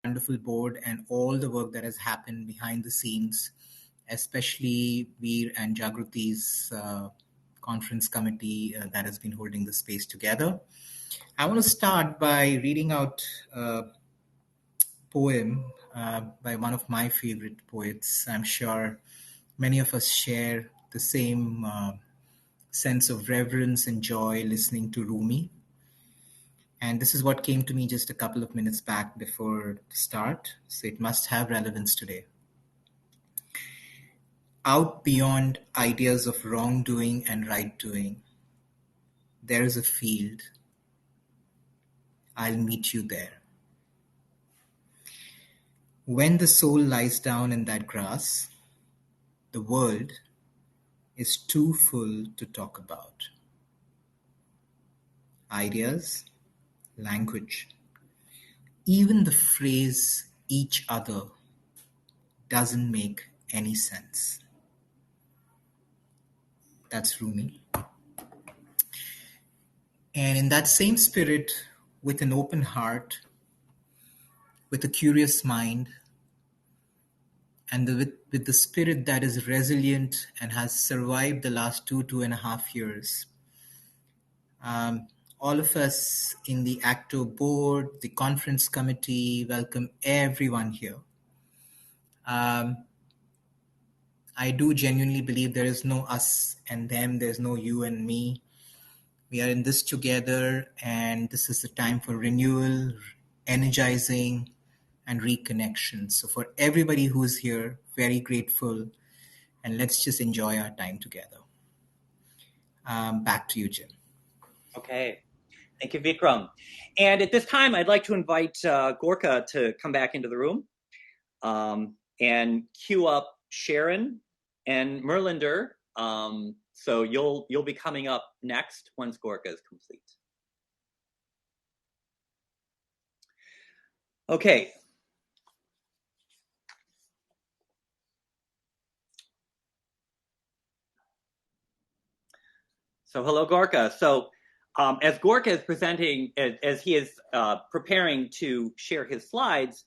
wonderful board and all the work that has happened behind the scenes, especially Veer and Jagruti's conference committee that has been holding the space together. I want to start by reading out a poem by one of my favorite poets. I'm sure many of us share the same sense of reverence and joy listening to Rumi. And this is what came to me just a couple of minutes back before the start, so it must have relevance today. Out beyond ideas of wrongdoing and right doing, there is a field. I'll meet you there. When the soul lies down in that grass, the world is too full to talk about. Ideas, language, even the phrase each other doesn't make any sense. That's Rumi. And in that same spirit, with an open heart, with a curious mind, and with the spirit that is resilient and has survived the last 2.5 years, all of us in the ACTO board, the conference committee, welcome everyone here. I do genuinely believe there is no us and them, there's no you and me. We are in this together, and this is the time for renewal, energizing, and reconnection. So for everybody who's here, very grateful, and let's just enjoy our time together. Back to you, Jim. Okay. Thank you, Vikram. And at this time, I'd like to invite Gorka to come back into the room and queue up Sharon and Merlinder. So you'll be coming up next once Gorka is complete. Okay. So hello, Gorka. So as Gorka is presenting, as he is preparing to share his slides,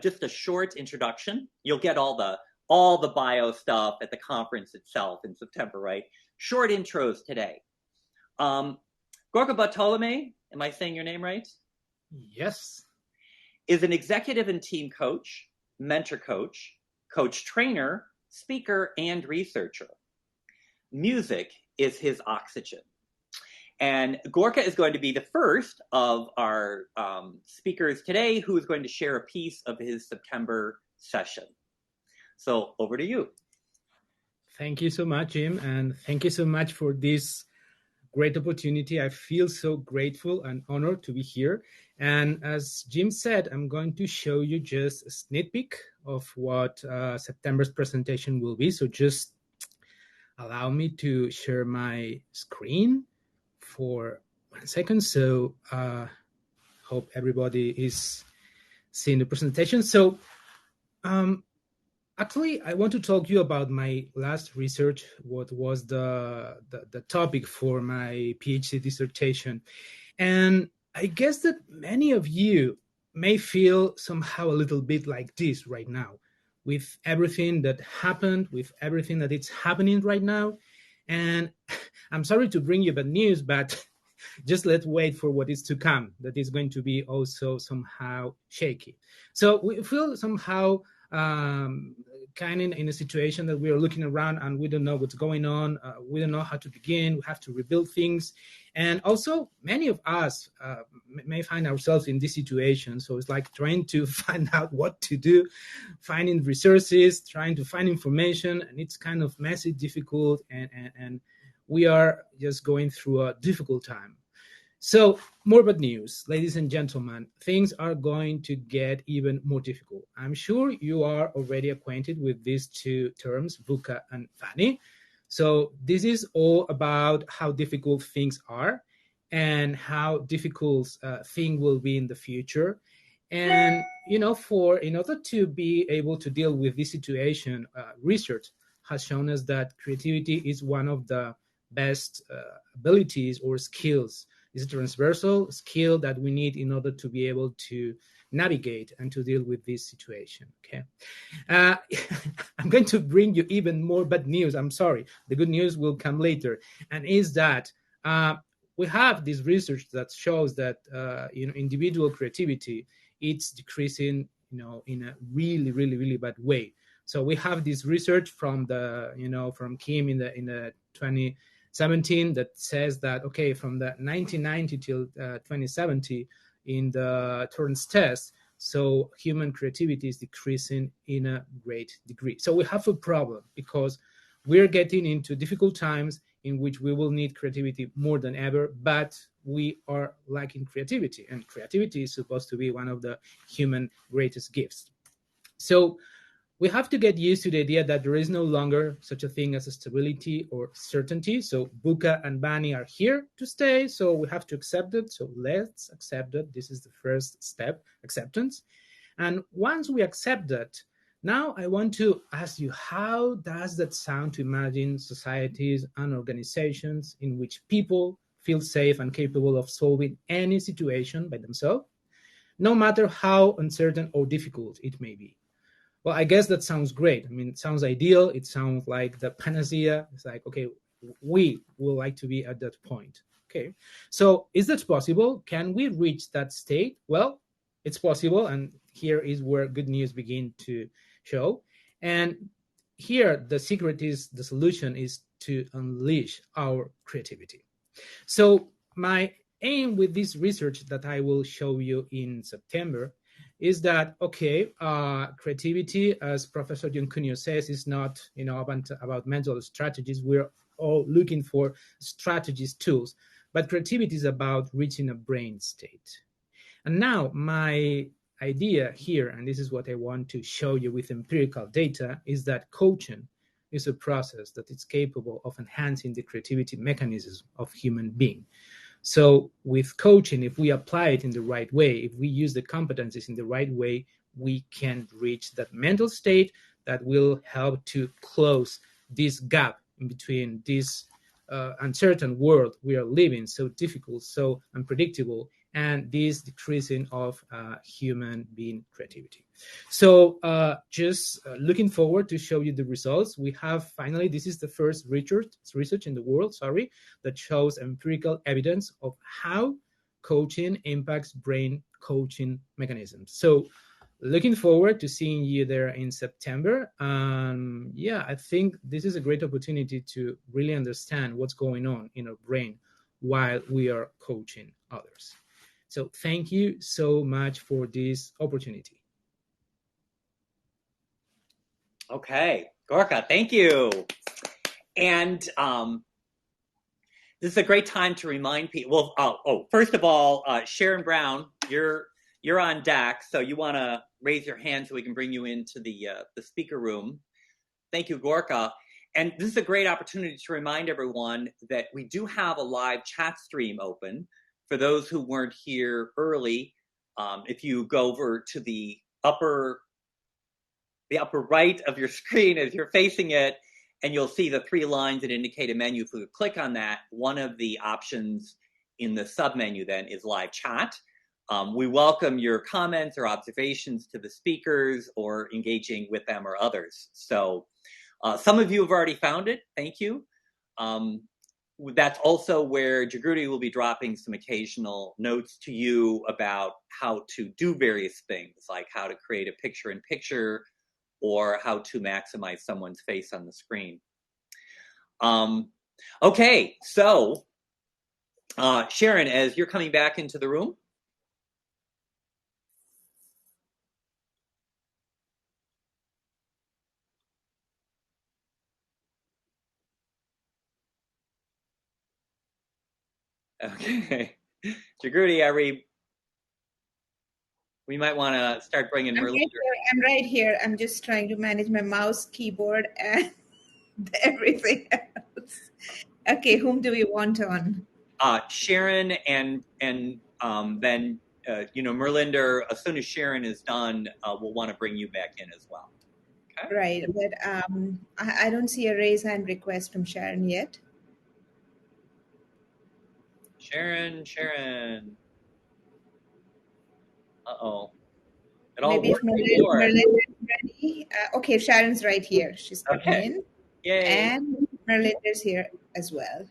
just a short introduction. You'll get all the bio stuff at the conference itself in September, right? Short intros today. Gorka Bartolome, am I saying your name right? Yes. Is an executive and team coach, mentor coach, coach trainer, speaker, and researcher. Music is his oxygen. And Gorka is going to be the first of our speakers today who is going to share a piece of his September session. So over to you. Thank you so much, Jim. And thank you so much for this great opportunity. I feel so grateful and honored to be here. And as Jim said, I'm going to show you just a sneak peek of what September's presentation will be. So just allow me to share my screen for 1 second. So hope everybody is seeing the presentation. So actually, I want to talk to you about my last research, what was the topic for my PhD dissertation. And I guess that many of you may feel somehow a little bit like this right now, with everything that happened, with everything that is happening right now. And I'm sorry to bring you bad news, but just let's wait for what is to come. That is going to be also somehow shaky. So we feel somehow kind of in a situation that we are looking around and we don't know what's going on. We don't know how to begin. We have to rebuild things. And also many of us may find ourselves in this situation. So it's like trying to find out what to do, finding resources, trying to find information, and it's kind of messy, difficult, and we are just going through a difficult time. So more bad news, ladies and gentlemen, things are going to get even more difficult. I'm sure you are already acquainted with these two terms, VUCA and FANI. So this is all about how difficult things are and how difficult things will be in the future. And, you know, in order to be able to deal with this situation, research has shown us that creativity is one of the best abilities or skills It's a transversal skill that we need in order to be able to navigate and to deal with this situation. Okay. I'm going to bring you even more bad news. I'm sorry. The good news will come later, and is that we have this research that shows that individual creativity, it's decreasing, in a really, really, really bad way. So we have this research from from Kim in the 2017 that says that, okay, from the 1990 till 2070 in the Turing's test, so human creativity is decreasing in a great degree. So we have a problem because we're getting into difficult times in which we will need creativity more than ever, but we are lacking creativity, and creativity is supposed to be one of the human greatest gifts. So we have to get used to the idea that there is no longer such a thing as a stability or certainty. So VUCA and BANI are here to stay, so we have to accept it. So let's accept it. This is the first step, acceptance. And once we accept that, now I want to ask you, how does that sound to imagine societies and organizations in which people feel safe and capable of solving any situation by themselves, no matter how uncertain or difficult it may be? Well, I guess that sounds great. I mean, it sounds ideal. It sounds like the panacea. It's like, okay, we would like to be at that point. Okay, so is that possible? Can we reach that state? Well, it's possible, and here is where good news begin to show. And here, the secret is, the solution is to unleash our creativity. So my aim with this research that I will show you in September is that, okay, creativity, as Professor John Cuneo says, is not about mental strategies. We're all looking for strategies, tools, but creativity is about reaching a brain state. And now my idea here, and this is what I want to show you with empirical data, is that coaching is a process that is capable of enhancing the creativity mechanisms of human being. So with coaching, if we apply it in the right way, if we use the competencies in the right way, we can reach that mental state that will help to close this gap in between this uncertain world we are living, so difficult, so unpredictable, and this decreasing of human being creativity. So just looking forward to show you the results. We have finally, this is the first research in the world, that shows empirical evidence of how coaching impacts brain coaching mechanisms. So looking forward to seeing you there in September. Yeah, I think this is a great opportunity to really understand what's going on in our brain while we are coaching others. So thank you so much for this opportunity. Okay, Gorka, thank you. And this is a great time to remind people. Well, first of all, Sharon Brown, you're on deck, so you want to raise your hand so we can bring you into the speaker room. Thank you, Gorka. And this is a great opportunity to remind everyone that we do have a live chat stream open. For those who weren't here early, if you go over to the upper right of your screen as you're facing it, and you'll see the three lines that indicate a menu. If you click on that, one of the options in the submenu then is live chat. We welcome your comments or observations to the speakers or engaging with them or others. So some of you have already found it. Thank you. That's also where Jagruti will be dropping some occasional notes to you about how to do various things, like how to create a picture-in-picture or how to maximize someone's face on the screen. Okay, so Sharon, as you're coming back into the room. Okay, Jagruti, we might want to start bringing Merlin. I'm right here. I'm just trying to manage my mouse, keyboard, and everything else. Okay, whom do we want on? Sharon and then Merlinder. As soon as Sharon is done, we'll want to bring you back in as well. Okay? Right, but I don't see a raise hand request from Sharon yet. Sharon. Uh-oh. It all Maybe if worked before. Merlin is ready. Okay, Sharon's right here. She's coming Okay. in. Yay. And Merlin is here as well.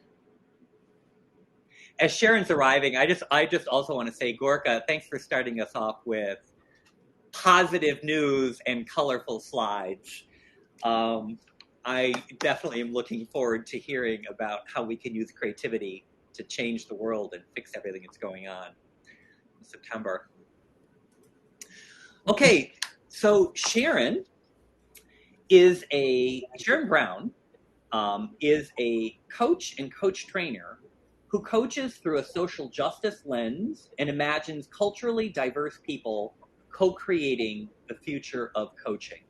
As Sharon's arriving, I just also want to say, Gorka, thanks for starting us off with positive news and colorful slides. I definitely am looking forward to hearing about how we can use creativity to change the world and fix everything that's going on in September. Okay, so Sharon Brown is a coach and coach trainer who coaches through a social justice lens and imagines culturally diverse people co-creating the future of coaching.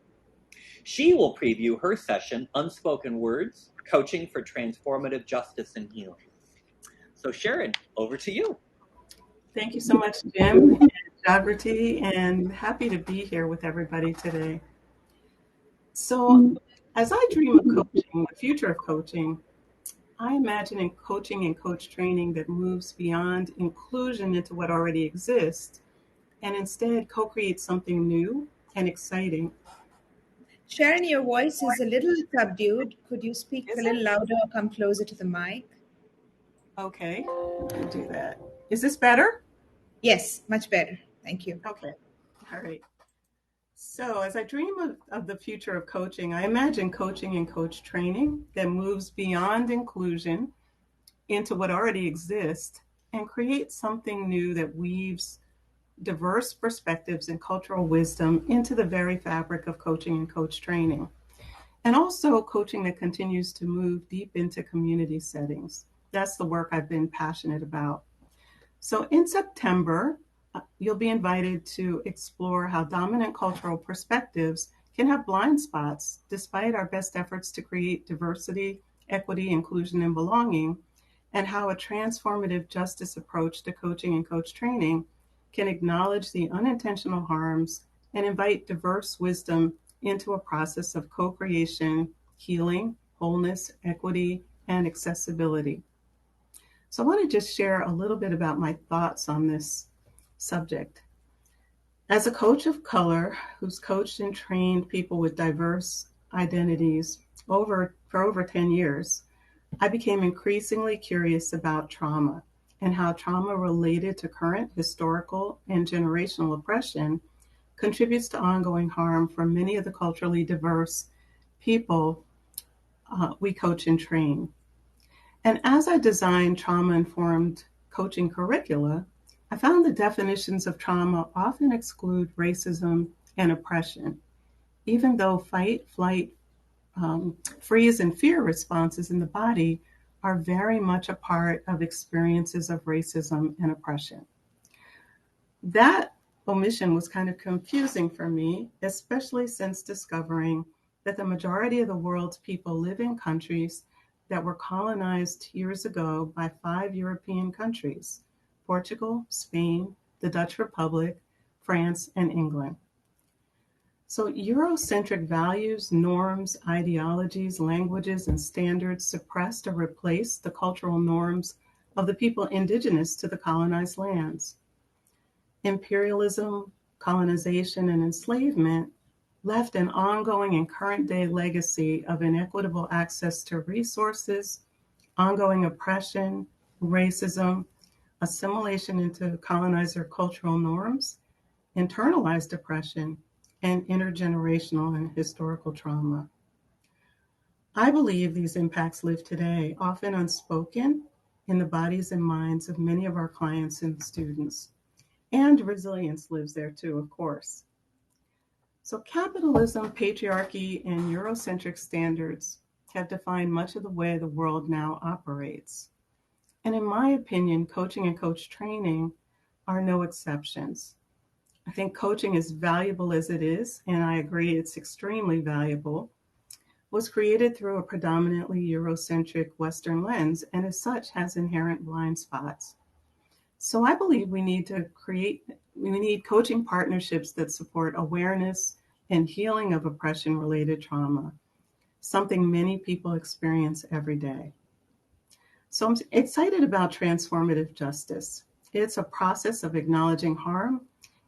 She will preview her session, Unspoken Words, Coaching for Transformative Justice and Healing. So Sharon, over to you. Thank you so much, Jim and Jagrati, and happy to be here with everybody today. So as I dream of coaching, the future of coaching, I imagine in coaching and coach training that moves beyond inclusion into what already exists and instead co-creates something new and exciting. Sharon, your voice is a little subdued. Could you speak a little louder or come closer to the mic? Okay, I'll do that. Is this better? Yes, much better. Thank you. Okay, all right. So as I dream of the future of coaching, I imagine coaching and coach training that moves beyond inclusion into what already exists and creates something new that weaves diverse perspectives and cultural wisdom into the very fabric of coaching and coach training. And also coaching that continues to move deep into community settings. That's the work I've been passionate about. So in September, you'll be invited to explore how dominant cultural perspectives can have blind spots despite our best efforts to create diversity, equity, inclusion, and belonging, and how a transformative justice approach to coaching and coach training can acknowledge the unintentional harms and invite diverse wisdom into a process of co-creation, healing, wholeness, equity, and accessibility. So I want to just share a little bit about my thoughts on this subject. As a coach of color who's coached and trained people with diverse identities for over 10 years, I became increasingly curious about trauma and how trauma related to current historical and generational oppression contributes to ongoing harm for many of the culturally diverse people we coach and train. And as I designed trauma-informed coaching curricula, I found the definitions of trauma often exclude racism and oppression, even though fight, flight, freeze, and fear responses in the body are very much a part of experiences of racism and oppression. That omission was kind of confusing for me, especially since discovering that the majority of the world's people live in countries that were colonized years ago by 5 European countries: Portugal, Spain, the Dutch Republic, France, and England. So Eurocentric values, norms, ideologies, languages, and standards suppressed or replaced the cultural norms of the people indigenous to the colonized lands. Imperialism, colonization, and enslavement left an ongoing and current day legacy of inequitable access to resources, ongoing oppression, racism, assimilation into colonizer cultural norms, internalized oppression, and intergenerational and historical trauma. I believe these impacts live today, often unspoken, in the bodies and minds of many of our clients and students. And resilience lives there too, of course. So capitalism, patriarchy, and Eurocentric standards have defined much of the way the world now operates. And in my opinion, coaching and coach training are no exceptions. I think coaching, as valuable as it is, and I agree it's extremely valuable, was created through a predominantly Eurocentric Western lens, and as such has inherent blind spots. So I believe we need coaching partnerships that support awareness and healing of oppression-related trauma, something many people experience every day. So I'm excited about transformative justice. It's a process of acknowledging harm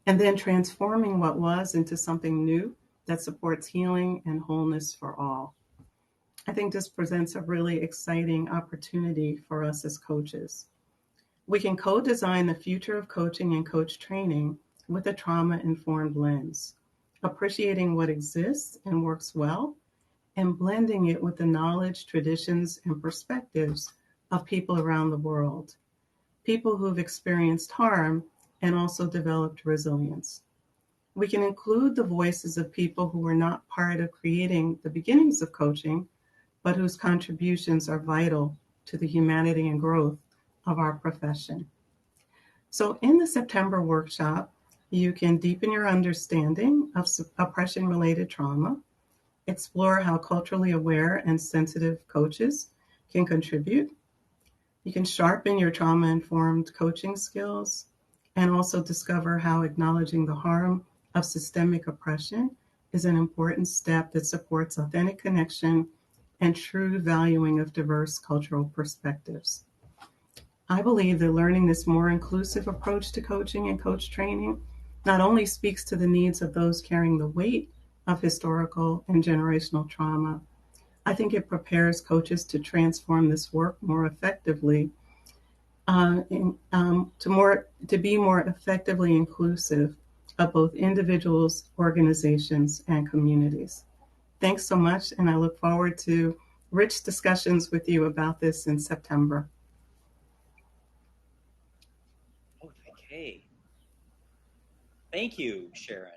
and then transforming what was into something new that supports healing and wholeness for all. I think this presents a really exciting opportunity for us as coaches. We can co-design the future of coaching and coach training with a trauma-informed lens, appreciating what exists and works well, and blending it with the knowledge, traditions, and perspectives of people around the world, people who've experienced harm and also developed resilience. We can include the voices of people who were not part of creating the beginnings of coaching, but whose contributions are vital to the humanity and growth of our profession. So in the September workshop, you can deepen your understanding of oppression-related trauma, explore how culturally aware and sensitive coaches can contribute. You can sharpen your trauma-informed coaching skills and also discover how acknowledging the harm of systemic oppression is an important step that supports authentic connection and true valuing of diverse cultural perspectives. I believe that learning this more inclusive approach to coaching and coach training not only speaks to the needs of those carrying the weight of historical and generational trauma, I think it prepares coaches to transform this work more effectively, to be more effectively inclusive of both individuals, organizations, and communities. Thanks so much, and I look forward to rich discussions with you about this in September. Okay. Thank you, Sharon.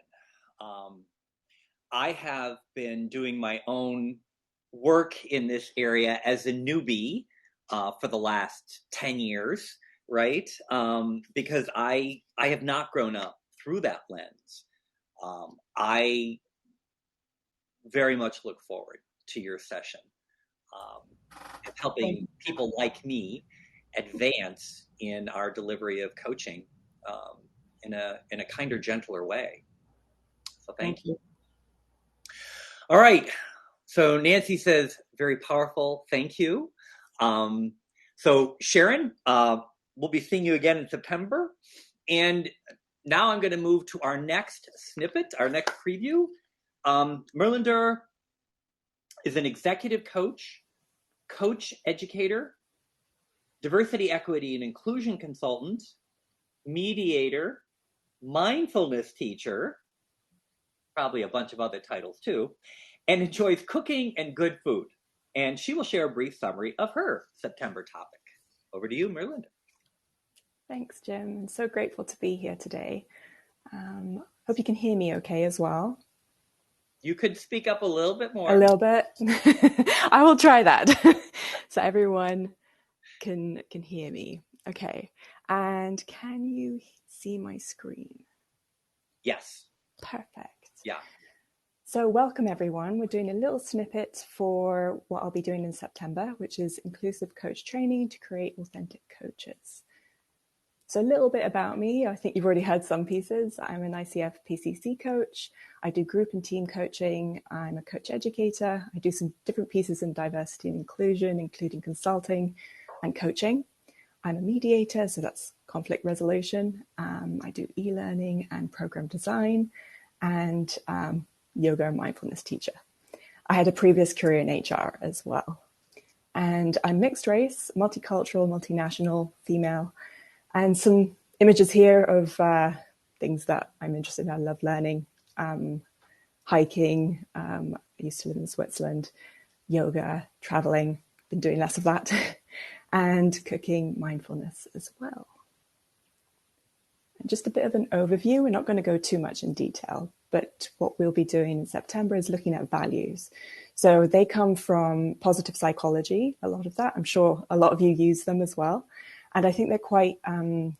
I have been doing my own work in this area as a newbie for the last 10 years, right? Because I have not grown up through that lens. I very much look forward to your session. It's helping people like me advance in our delivery of coaching in a kinder, gentler way. So thank you. All right. So Nancy says, very powerful. Thank you. So Sharon, we'll be seeing you again in September. And now I'm going to move to our next snippet, our next preview. Merlinder is an executive coach, coach educator, diversity, equity, and inclusion consultant, mediator, mindfulness teacher, probably a bunch of other titles too, and enjoys cooking and good food. And she will share a brief summary of her September topic. Over to you, Merlinder. Thanks, Jim. I'm so grateful to be here today. Hope you can hear me okay as well. You could speak up a little bit more. A little bit. I will try that. So everyone can hear me. Okay. And can you see my screen? Yes. Perfect. Yeah. So welcome everyone. We're doing a little snippet for what I'll be doing in September, which is inclusive coach training to create authentic coaches. So a little bit about me. I think you've already heard some pieces. I'm an ICF PCC coach. I do group and team coaching. I'm a coach educator. I do some different pieces in diversity and inclusion, including consulting and coaching. I'm a mediator, so that's conflict resolution. I do e-learning and program design and yoga and mindfulness teacher. I had a previous career in HR as well. And I'm mixed race, multicultural, multinational, female. And some images here of things that I'm interested in. I love learning, hiking. I used to live in Switzerland, yoga, traveling, been doing less of that, and cooking, mindfulness as well. And just a bit of an overview. We're not going to go too much in detail, but what we'll be doing in September is looking at values. So they come from positive psychology, a lot of that. I'm sure a lot of you use them as well. And I think they're quite, a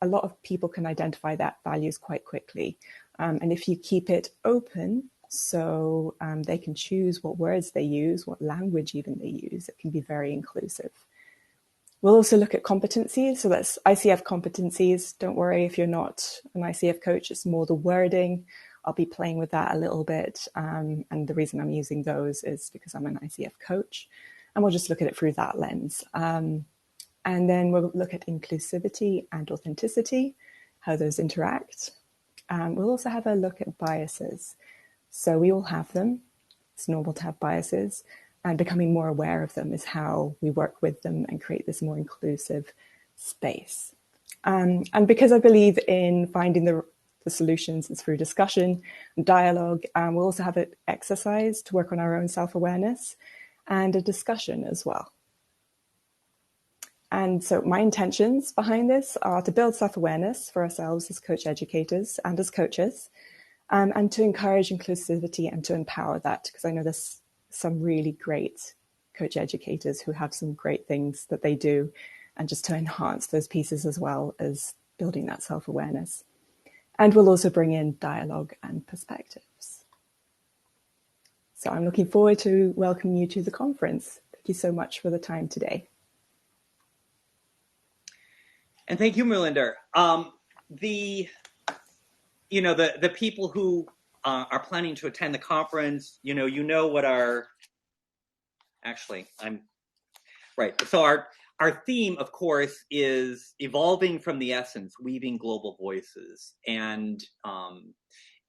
lot of people can identify that values quite quickly. And if you keep it open, so they can choose what words they use, what language even they use, it can be very inclusive. We'll also look at competencies. So that's ICF competencies. Don't worry if you're not an ICF coach, it's more the wording. I'll be playing with that a little bit. And the reason I'm using those is because I'm an ICF coach. And we'll just look at it through that lens. And then we'll look at inclusivity and authenticity, how those interact. We'll also have a look at biases. So we all have them. It's normal to have biases, and becoming more aware of them is how we work with them and create this more inclusive space. And because I believe in finding the solutions is through discussion and dialogue, we'll also have an exercise to work on our own self-awareness and a discussion as well. And so my intentions behind this are to build self-awareness for ourselves as coach educators and as coaches, and to encourage inclusivity and to empower that, because I know there's some really great coach educators who have some great things that they do, and just to enhance those pieces as well as building that self-awareness. And we'll also bring in dialogue and perspectives. So I'm looking forward to welcoming you to the conference. Thank you so much for the time today. And thank you, Melinda. The people who are planning to attend the conference, you know what I'm right. So our theme, of course, is evolving from the essence, weaving global voices. And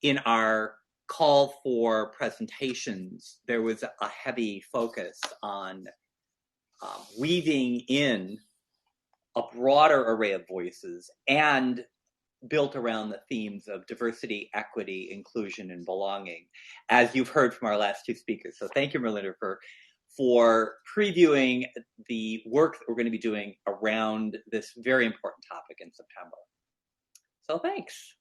in our call for presentations, there was a heavy focus on weaving in a broader array of voices and built around the themes of diversity, equity, inclusion, and belonging, as you've heard from our last two speakers. So thank you, Melinda, for previewing the work that we're going to be doing around this very important topic in September. So thanks.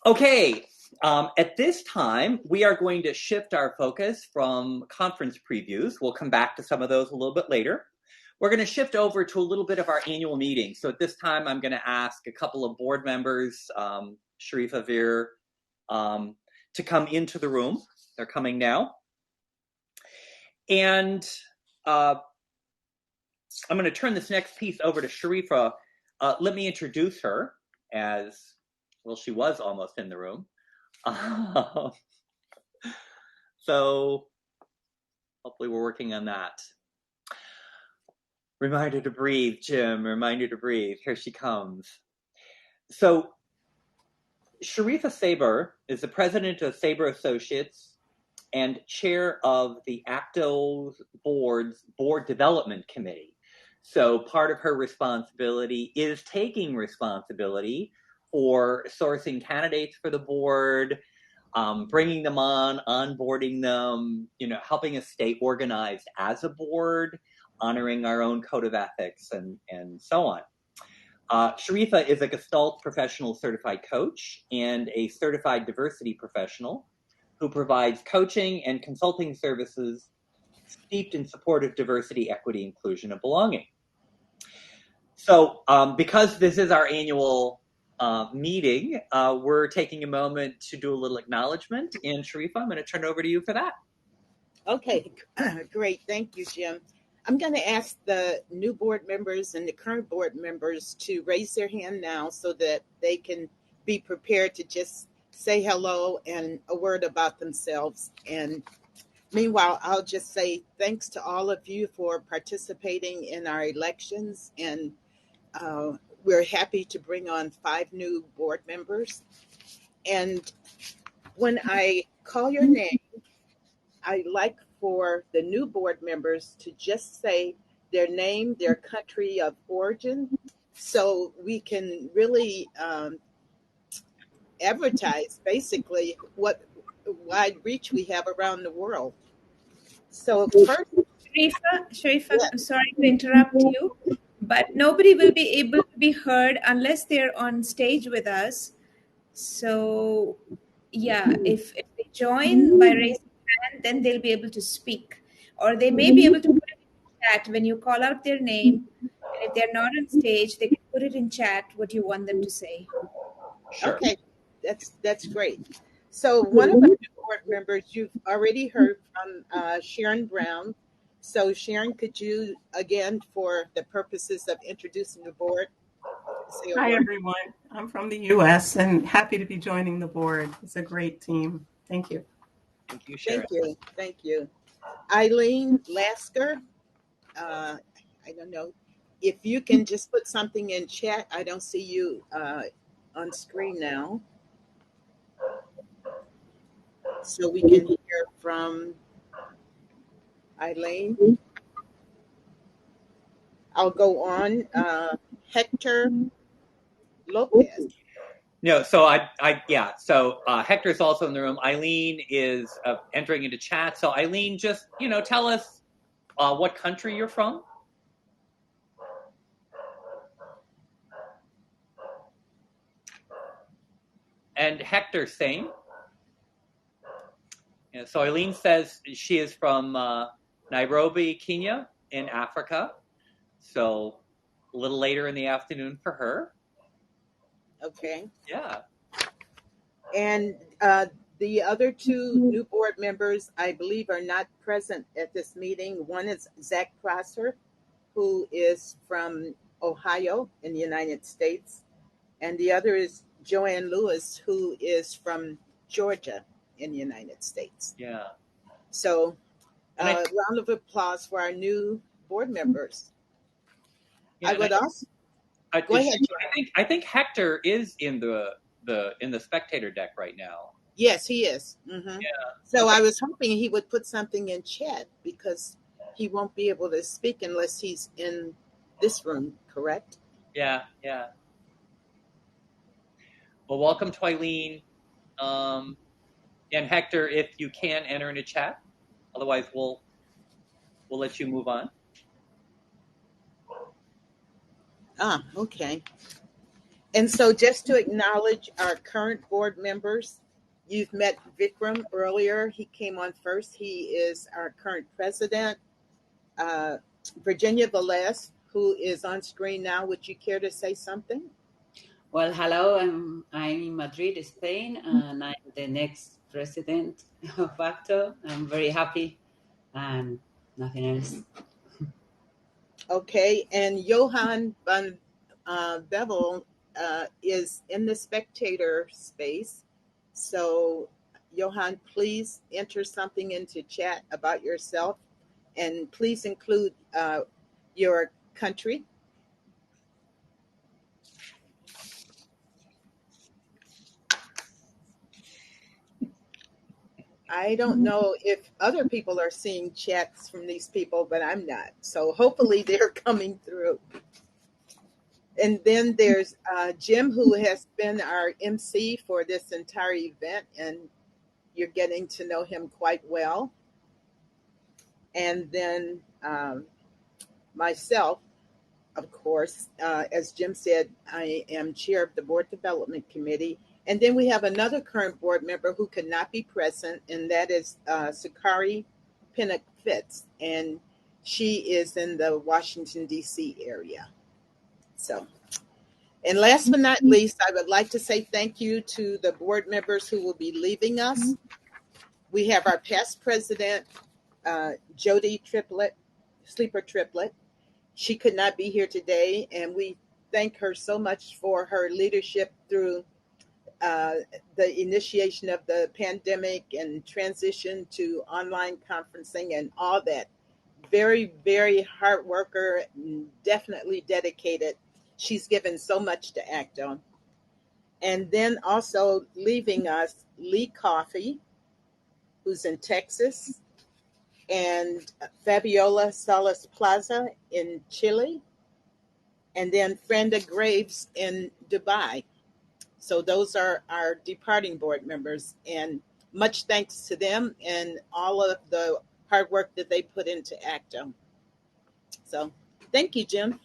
Okay, at this time, we are going to shift our focus from conference previews. We'll come back to some of those a little bit later. We're going to shift over to a little bit of our annual meeting. So at this time, I'm going to ask a couple of board members, Sharifa, Veer, to come into the room. They're coming now. And I'm going to turn this next piece over to Sharifa. Let me introduce her as, well, she was almost in the room. So hopefully we're working on that. Reminder to breathe, Jim. Reminder to breathe. Here she comes. So Sharifa Saber is the president of Saber Associates and chair of the ACTO board development committee. So part of her responsibility is taking responsibility for sourcing candidates for the board, bringing them on, onboarding them, helping us stay organized as a board, honoring our own code of ethics, and so on. Sharifa is a Gestalt professional certified coach and a certified diversity professional who provides coaching and consulting services steeped in supportive diversity, equity, inclusion, and belonging. So because this is our annual meeting, we're taking a moment to do a little acknowledgement. And Sharifa, I'm going to turn it over to you for that. Okay, great. Thank you, Jim. I'm going to ask the new board members and the current board members to raise their hand now so that they can be prepared to just say hello and a word about themselves. And meanwhile, I'll just say thanks to all of you for participating in our elections. And we're happy to bring on 5 new board members. And when I call your name, I like for the new board members to just say their name, their country of origin, so we can really advertise basically what wide reach we have around the world. So first, Sharifa, I'm sorry to interrupt you, but nobody will be able to be heard unless they're on stage with us. So yeah, if they join by raising hand, then they'll be able to speak, or they may be able to put it in chat when you call out their name. And if they're not on stage, they can put it in chat what you want them to say. Sure. Okay, that's great. So one of our new board members you've already heard from, Sharon Brown. So Sharon, could you again, for the purposes of introducing the board, say a Hi, word? everyone. I'm from the U.S. and happy to be joining the board. It's a great team. Thank you. Thank you, Sharon. Thank you. Eileen Lasker, I don't know. if you can just put something in chat. I don't see you on screen now. So we can hear from Eileen. I'll go on. Hector Lopez. No, so yeah. So Hector's also in the room. Eileen is entering into chat. So Eileen, just tell us what country you're from. And Hector, same. Yeah, so Eileen says she is from Nairobi, Kenya, in Africa. So a little later in the afternoon for her. Okay. Yeah. And the other two new board members, I believe, are not present at this meeting. One is Zach Prosser, who is from Ohio in the United States. And the other is Joanne Lewis, who is from Georgia in the United States. Yeah. So round of applause for our new board members. Yeah, I would also go ahead. I think Hector is in the spectator deck right now. Yes, he is. Mm-hmm. Yeah. So I was hoping he would put something in chat because he won't be able to speak unless he's in this room, correct? Yeah, yeah. Well, welcome to Eileen. And Hector, if you can enter into chat, otherwise we'll let you move on. Okay. And so just to acknowledge our current board members, you've met Vikram earlier. He came on first. He is our current president. Virginia Velez, who is on screen now. Would you care to say something? Well, hello, I'm in Madrid, Spain, and I'm the next president of ACTO. I'm very happy and nothing else. Okay, and Johan van Bevel is in the spectator space. So, Johan, please enter something into chat about yourself, and please include your country. I don't know if other people are seeing chats from these people, but I'm not. So hopefully they're coming through. And then there's Jim, who has been our MC for this entire event, and you're getting to know him quite well. And then myself, of course, as Jim said, I am chair of the Board Development Committee. And then we have another current board member who could not be present, and that is Sakari Pinnock Fitz. And she is in the Washington, D.C. area. So, and last but not least, I would like to say thank you to the board members who will be leaving us. We have our past president, Jody Sleeper Triplett. She could not be here today, and we thank her so much for her leadership through the initiation of the pandemic and transition to online conferencing and all that. Very, very hard worker, definitely dedicated. She's given so much to ACTO. And then also leaving us, Lee Coffey, who's in Texas, and Fabiola Salas Plaza in Chile, and then Frenda Graves in Dubai. So those are our departing board members, and much thanks to them and all of the hard work that they put into ACTO. So thank you, Jim.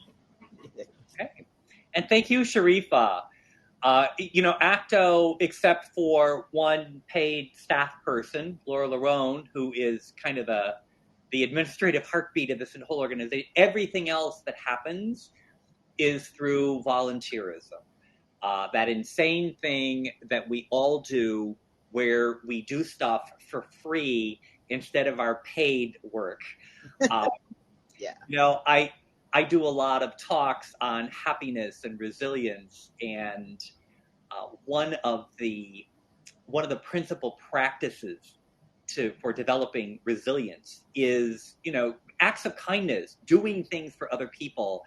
Okay. And thank you, Sharifa. ACTO, except for one paid staff person, Laura Larone, who is kind of the administrative heartbeat of this whole organization, everything else that happens is through volunteerism. That insane thing that we all do where we do stuff for free instead of our paid work. Yeah. I do a lot of talks on happiness and resilience, and one of the principal practices for developing resilience is acts of kindness, doing things for other people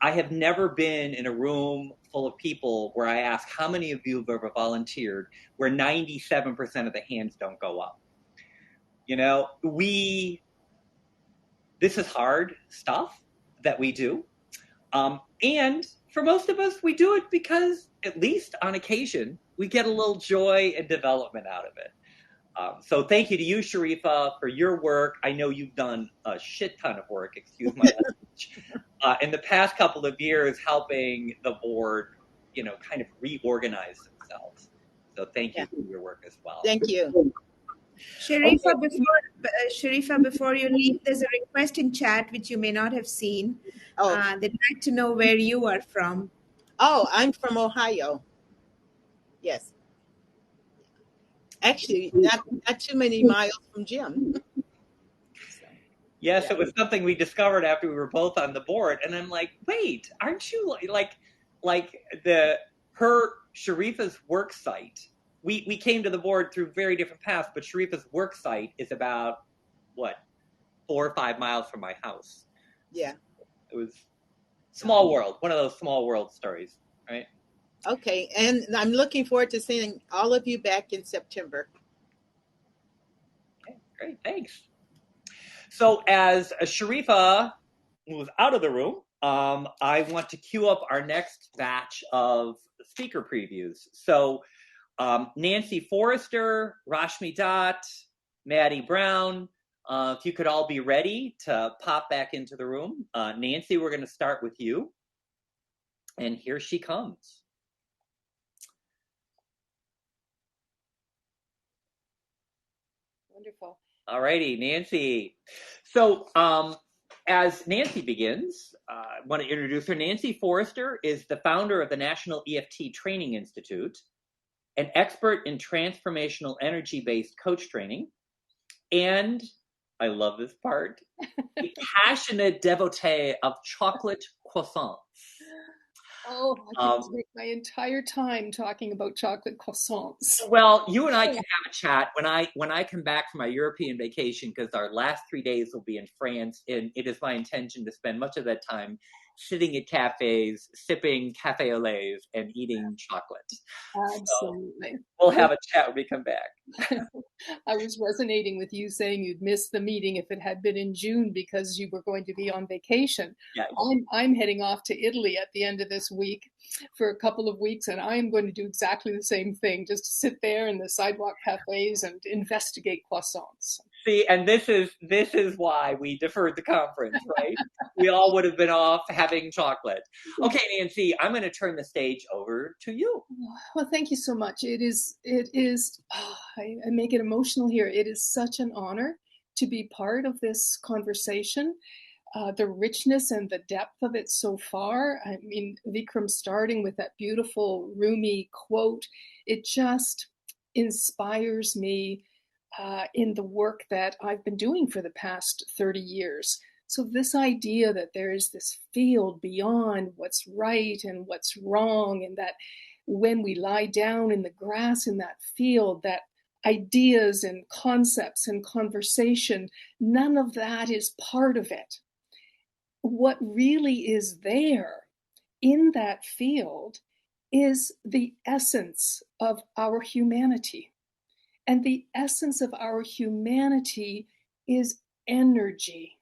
I have never been in a room full of people where I ask how many of you have ever volunteered, where 97% of the hands don't go up. You know, this is hard stuff that we do. And for most of us, we do it because, at least on occasion, we get a little joy and development out of it. So thank you to you, Sharifa, for your work. I know you've done a shit ton of work, excuse my language, in the past couple of years helping the board, you know, kind of reorganize themselves. So thank you for your work as well. Thank you. Sharifa, before you leave, there's a request in chat which you may not have seen. Oh, They'd like to know where you are from. oh, I'm from Ohio. Yes. Actually, not too many miles from Jim. Yes, Yeah. it was something we discovered after we were both on the board, and I'm like, wait, aren't you like Sharifa's work site? We came to the board through very different paths, but Sharifa's work site is about what, 4 or 5 miles from my house. Yeah. It was small world, one of those small world stories, right? Okay, and I'm looking forward to seeing all of you back in September. Okay, great, thanks. So as Sharifa moves out of the room, I want to queue up our next batch of speaker previews. So Nancy Forrester, Rashmi Dutt, Maddie Brown, if you could all be ready to pop back into the room. Nancy, we're going to start with you. And here she comes. Wonderful. All righty, Nancy. So as Nancy begins, I want to introduce her. Nancy Forrester is the founder of the National EFT Training Institute, an expert in transformational energy-based coach training, and, I love this part, a passionate devotee of chocolate croissants. Oh, I could take my entire time talking about chocolate croissants. Well, you and I can have a chat when I come back from my European vacation, because our last 3 days will be in France, and it is my intention to spend much of that time sitting at cafes, sipping cafe au laits, and eating chocolate. Absolutely. So we'll have a chat when we come back. I was resonating with you saying you'd miss the meeting if it had been in June because you were going to be on vacation. Yeah. I'm heading off to Italy at the end of this week for a couple of weeks, and I'm going to do exactly the same thing, just sit there in the sidewalk cafes and investigate croissants. See, and this is why we deferred the conference, right? We all would have been off having chocolate. Okay, Nancy, I'm going to turn the stage over to you. Well, thank you so much. It is. I make it emotional here. It is such an honor to be part of this conversation. The richness and the depth of it so far. I mean, Vikram starting with that beautiful Rumi quote, it just inspires me in the work that I've been doing for the past 30 years. So this idea that there is this field beyond what's right and what's wrong, and that when we lie down in the grass in that field, that ideas and concepts and conversation, none of that is part of it. What really is there in that field is the essence of our humanity. And the essence of our humanity is energy.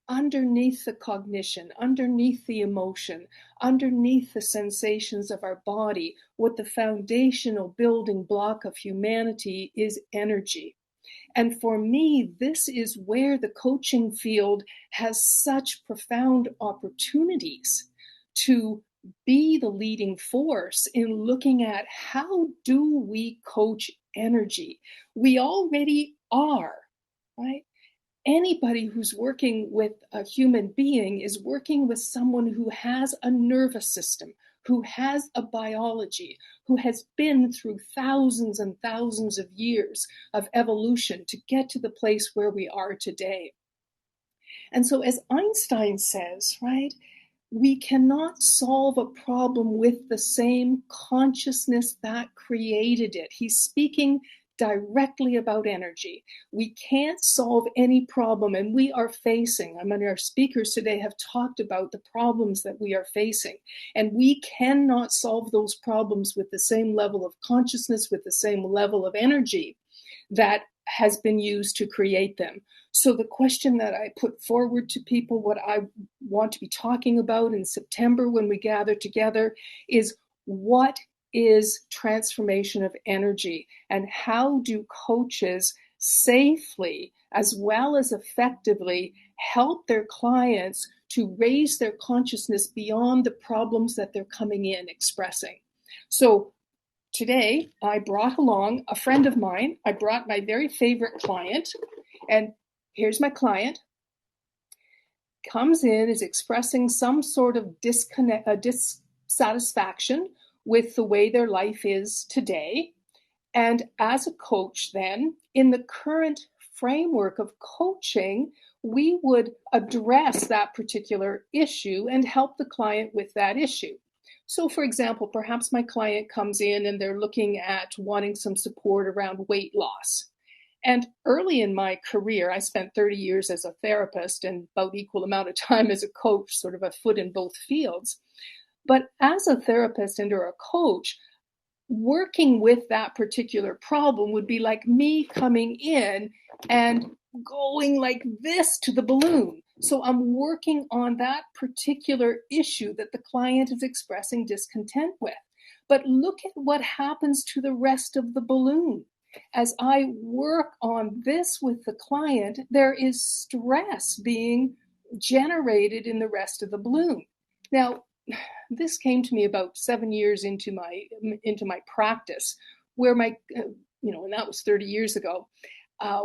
Underneath the cognition, underneath the emotion, underneath the sensations of our body, what the foundational building block of humanity is energy. And for me, this is where the coaching field has such profound opportunities to be the leading force in looking at how do we coach energy. We already are, right? Anybody who's working with a human being is working with someone who has a nervous system, who has a biology, who has been through thousands and thousands of years of evolution to get to the place where we are today. And so, as Einstein says, right, we cannot solve a problem with the same consciousness that created it. He's speaking directly about energy. We can't solve any problem, and we are facing, I mean, our speakers today have talked about the problems that we are facing, and we cannot solve those problems with the same level of consciousness, with the same level of energy that has been used to create them. So the question that I put forward to people, what I want to be talking about in September when we gather together, is what is transformation of energy, and how do coaches safely as well as effectively help their clients to raise their consciousness beyond the problems that they're coming in expressing. So today I brought along a friend of mine. I brought my very favorite client, and here's my client. Comes in, is expressing some sort of dissatisfaction with the way their life is today. And as a coach then, in the current framework of coaching, we would address that particular issue and help the client with that issue. So for example, perhaps my client comes in and they're looking at wanting some support around weight loss. And early in my career, I spent 30 years as a therapist and about equal amount of time as a coach, sort of a foot in both fields. But as a therapist and or a coach, working with that particular problem would be like me coming in and going like this to the balloon. So I'm working on that particular issue that the client is expressing discontent with. But look at what happens to the rest of the balloon. As I work on this with the client, there is stress being generated in the rest of the balloon. Now, this came to me about 7 years into my practice, where and that was 30 years ago.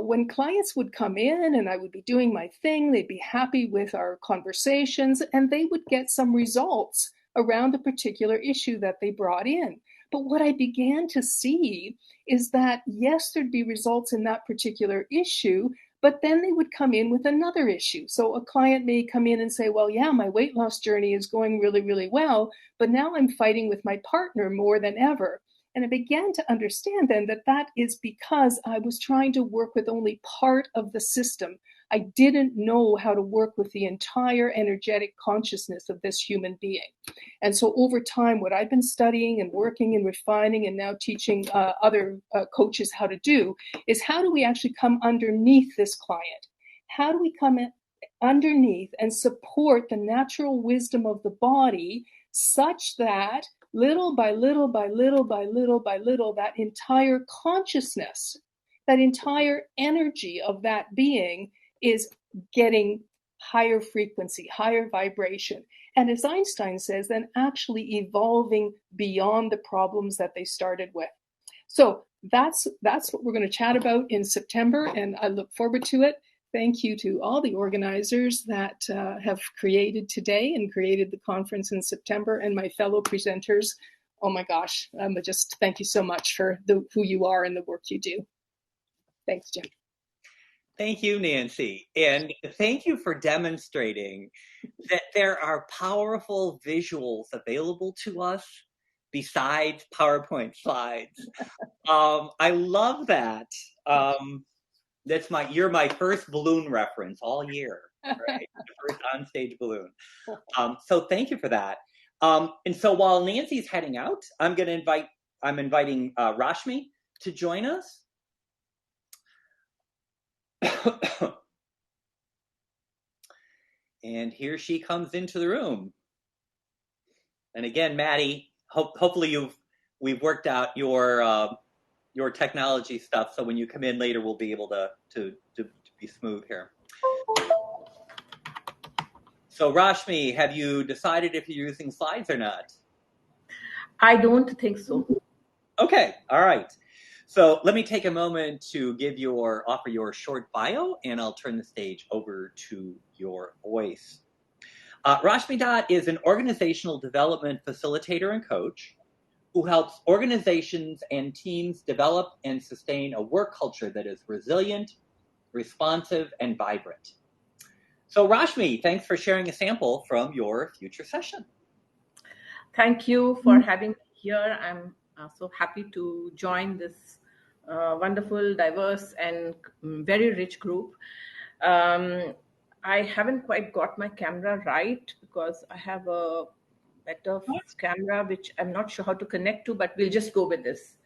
When clients would come in and I would be doing my thing, they'd be happy with our conversations, and they would get some results around the particular issue that they brought in. But what I began to see is that, yes, there'd be results in that particular issue, but then they would come in with another issue. So a client may come in and say, well, yeah, my weight loss journey is going really, really well, but now I'm fighting with my partner more than ever. And I began to understand then that that is because I was trying to work with only part of the system. I didn't know how to work with the entire energetic consciousness of this human being. And so over time, what I've been studying and working and refining and now teaching other coaches how to do is, how do we actually come underneath this client? How do we come underneath and support the natural wisdom of the body such that little by little by little by little by little, that entire consciousness, that entire energy of that being is getting higher frequency, higher vibration. And as Einstein says, then actually evolving beyond the problems that they started with. So that's what we're going to chat about in September, and I look forward to it. Thank you to all the organizers that have created today and created the conference in September, and my fellow presenters. Oh my gosh, just thank you so much for who you are and the work you do. Thanks, Jim. Thank you, Nancy. And thank you for demonstrating that there are powerful visuals available to us besides PowerPoint slides. I love that. You're my first balloon reference all year, right? The first onstage balloon. So thank you for that. And so while Nancy's heading out, I'm inviting Rashmi to join us. And here she comes into the room. And again, Maddie, hopefully we've worked out your technology stuff, so when you come in later, we'll be able to be smooth here. So Rashmi, have you decided if you're using slides or not? I don't think so. Okay, all right. So let me take a moment to offer your short bio, and I'll turn the stage over to your voice. Rashmi Dutt is an organizational development facilitator and coach who helps organizations and teams develop and sustain a work culture that is resilient, responsive, and vibrant. So Rashmi, thanks for sharing a sample from your future session. Thank you for having me here. I'm so happy to join this wonderful, diverse, and very rich group. I haven't quite got my camera right because I have a better camera, which I'm not sure how to connect to, but we'll just go with this.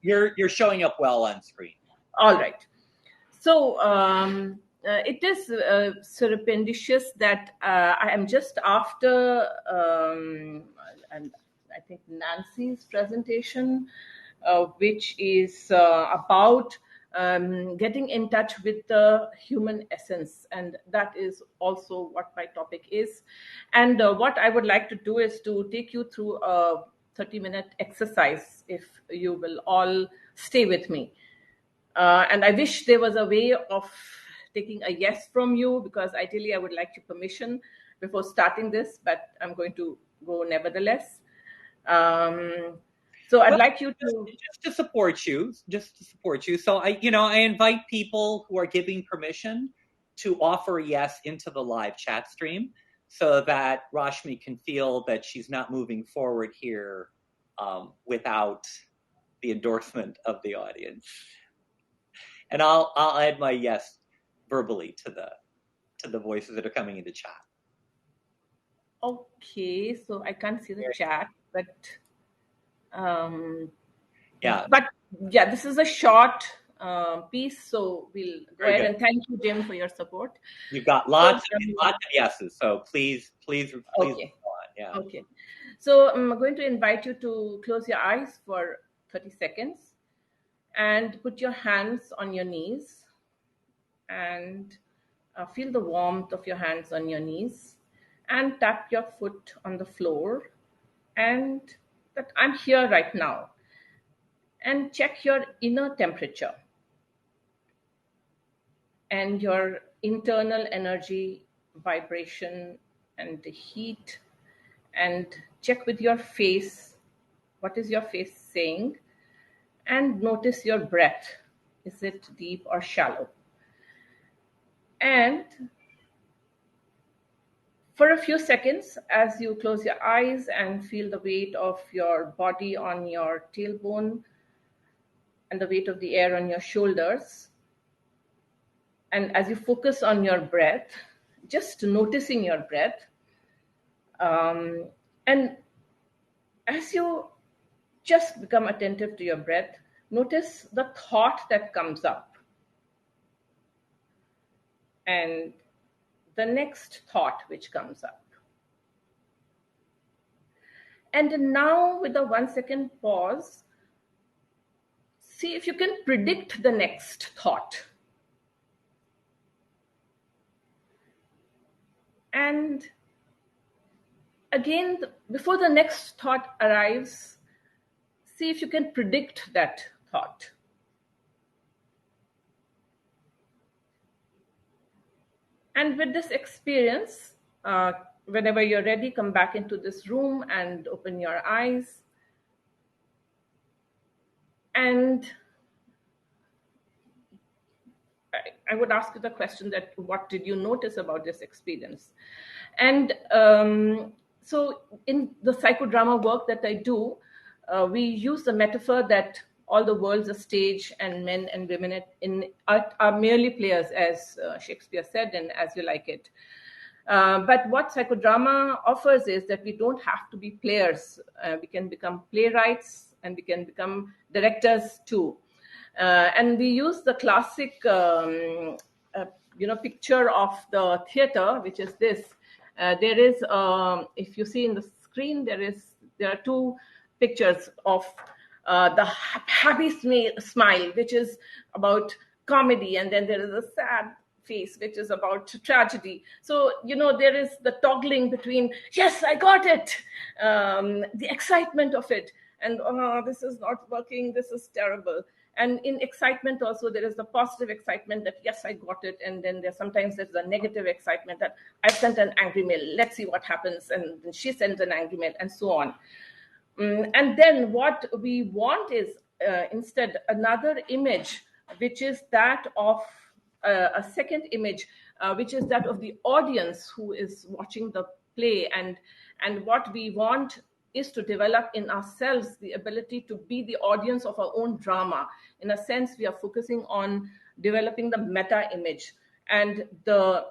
You're showing up well on screen. All right. So it is surreptitious that I am just after, and I think Nancy's presentation, which is about getting in touch with the human essence, and that is also what my topic is. And what I would like to do is to take you through a 30-minute exercise, if you will all stay with me. And I wish there was a way of taking a yes from you, because ideally I would like your permission before starting this, but I'm going to go nevertheless. So I'd like you to just to support you. So I invite people who are giving permission to offer a yes into the live chat stream, so that Rashmi can feel that she's not moving forward here without the endorsement of the audience. And I'll add my yes verbally to the voices that are coming into chat. Okay, so I can't see the chat, but yeah. But yeah, this is a short piece, so we'll go ahead and thank you, Jim, for your support. You've got lots of yeses, so please okay. go on. Yeah. Okay. So I'm going to invite you to close your eyes for 30 seconds and put your hands on your knees and feel the warmth of your hands on your knees, and tap your foot on the floor, and that I'm here right now, and check your inner temperature and your internal energy, vibration, and the heat, and check with your face, what is your face saying, and notice your breath. Is it deep or shallow? And for a few seconds, as you close your eyes and feel the weight of your body on your tailbone and the weight of the air on your shoulders, and as you focus on your breath, just noticing your breath, and as you just become attentive to your breath, notice the thought that comes up, and the next thought which comes up. And now, with a 1 second pause, see if you can predict the next thought. And again, before the next thought arrives, see if you can predict that thought. And with this experience, whenever you're ready, come back into this room and open your eyes. And I would ask you the question that what did you notice about this experience? And so in the psychodrama work that I do, we use the metaphor that all the world's a stage and men and women are merely players, as Shakespeare said, and as you like it. But what psychodrama offers is that we don't have to be players. We can become playwrights, and we can become directors too. And we use the classic picture of the theater, which is this. There is, if you see in the screen, there are two pictures of the happy smile, which is about comedy, and then there is a sad face, which is about tragedy. So, there is the toggling between, yes, I got it, the excitement of it, and this is not working, this is terrible. And in excitement also, there is the positive excitement that, yes, I got it. And then sometimes there's a negative excitement that I sent an angry mail. Let's see what happens. And then she sends an angry mail, and so on. And then what we want is instead another image, which is that of a second image, which is that of the audience who is watching the play. And what we want is to develop in ourselves the ability to be the audience of our own drama. In a sense, we are focusing on developing the meta image. And the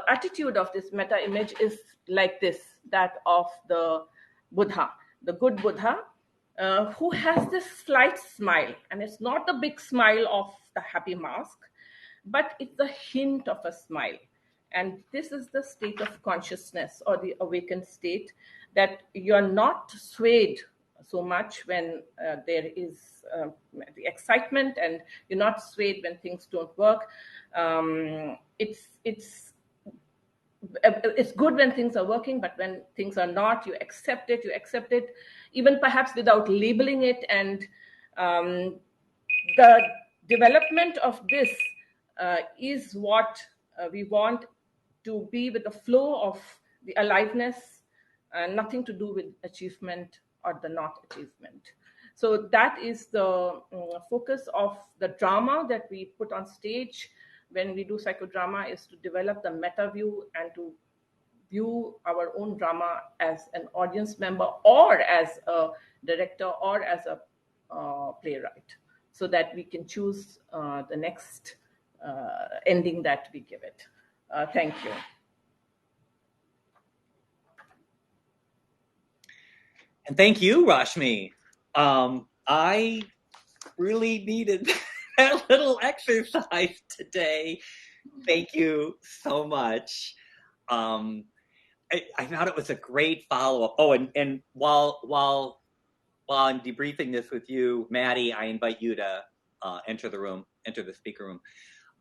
attitude of this meta image is like this, that of the Buddha, the good Buddha, who has this slight smile. And it's not the big smile of the happy mask, but it's a hint of a smile. And this is the state of consciousness, or the awakened state, that you're not swayed so much when there is the excitement, and you're not swayed when things don't work. It's good when things are working, but when things are not, you accept it, even perhaps without labeling it. And the development of this is what we want to be, with the flow of the aliveness, nothing to do with achievement or the not achievement. So that is the focus of the drama that we put on stage when we do psychodrama, is to develop the meta view and to view our own drama as an audience member, or as a director, or as a playwright, so that we can choose the next ending that we give it. Thank you. And thank you, Rashmi. I really needed that little exercise today. Thank you so much. I thought it was a great follow-up. Oh, and while I'm debriefing this with you, Maddie, I invite you to enter the speaker room.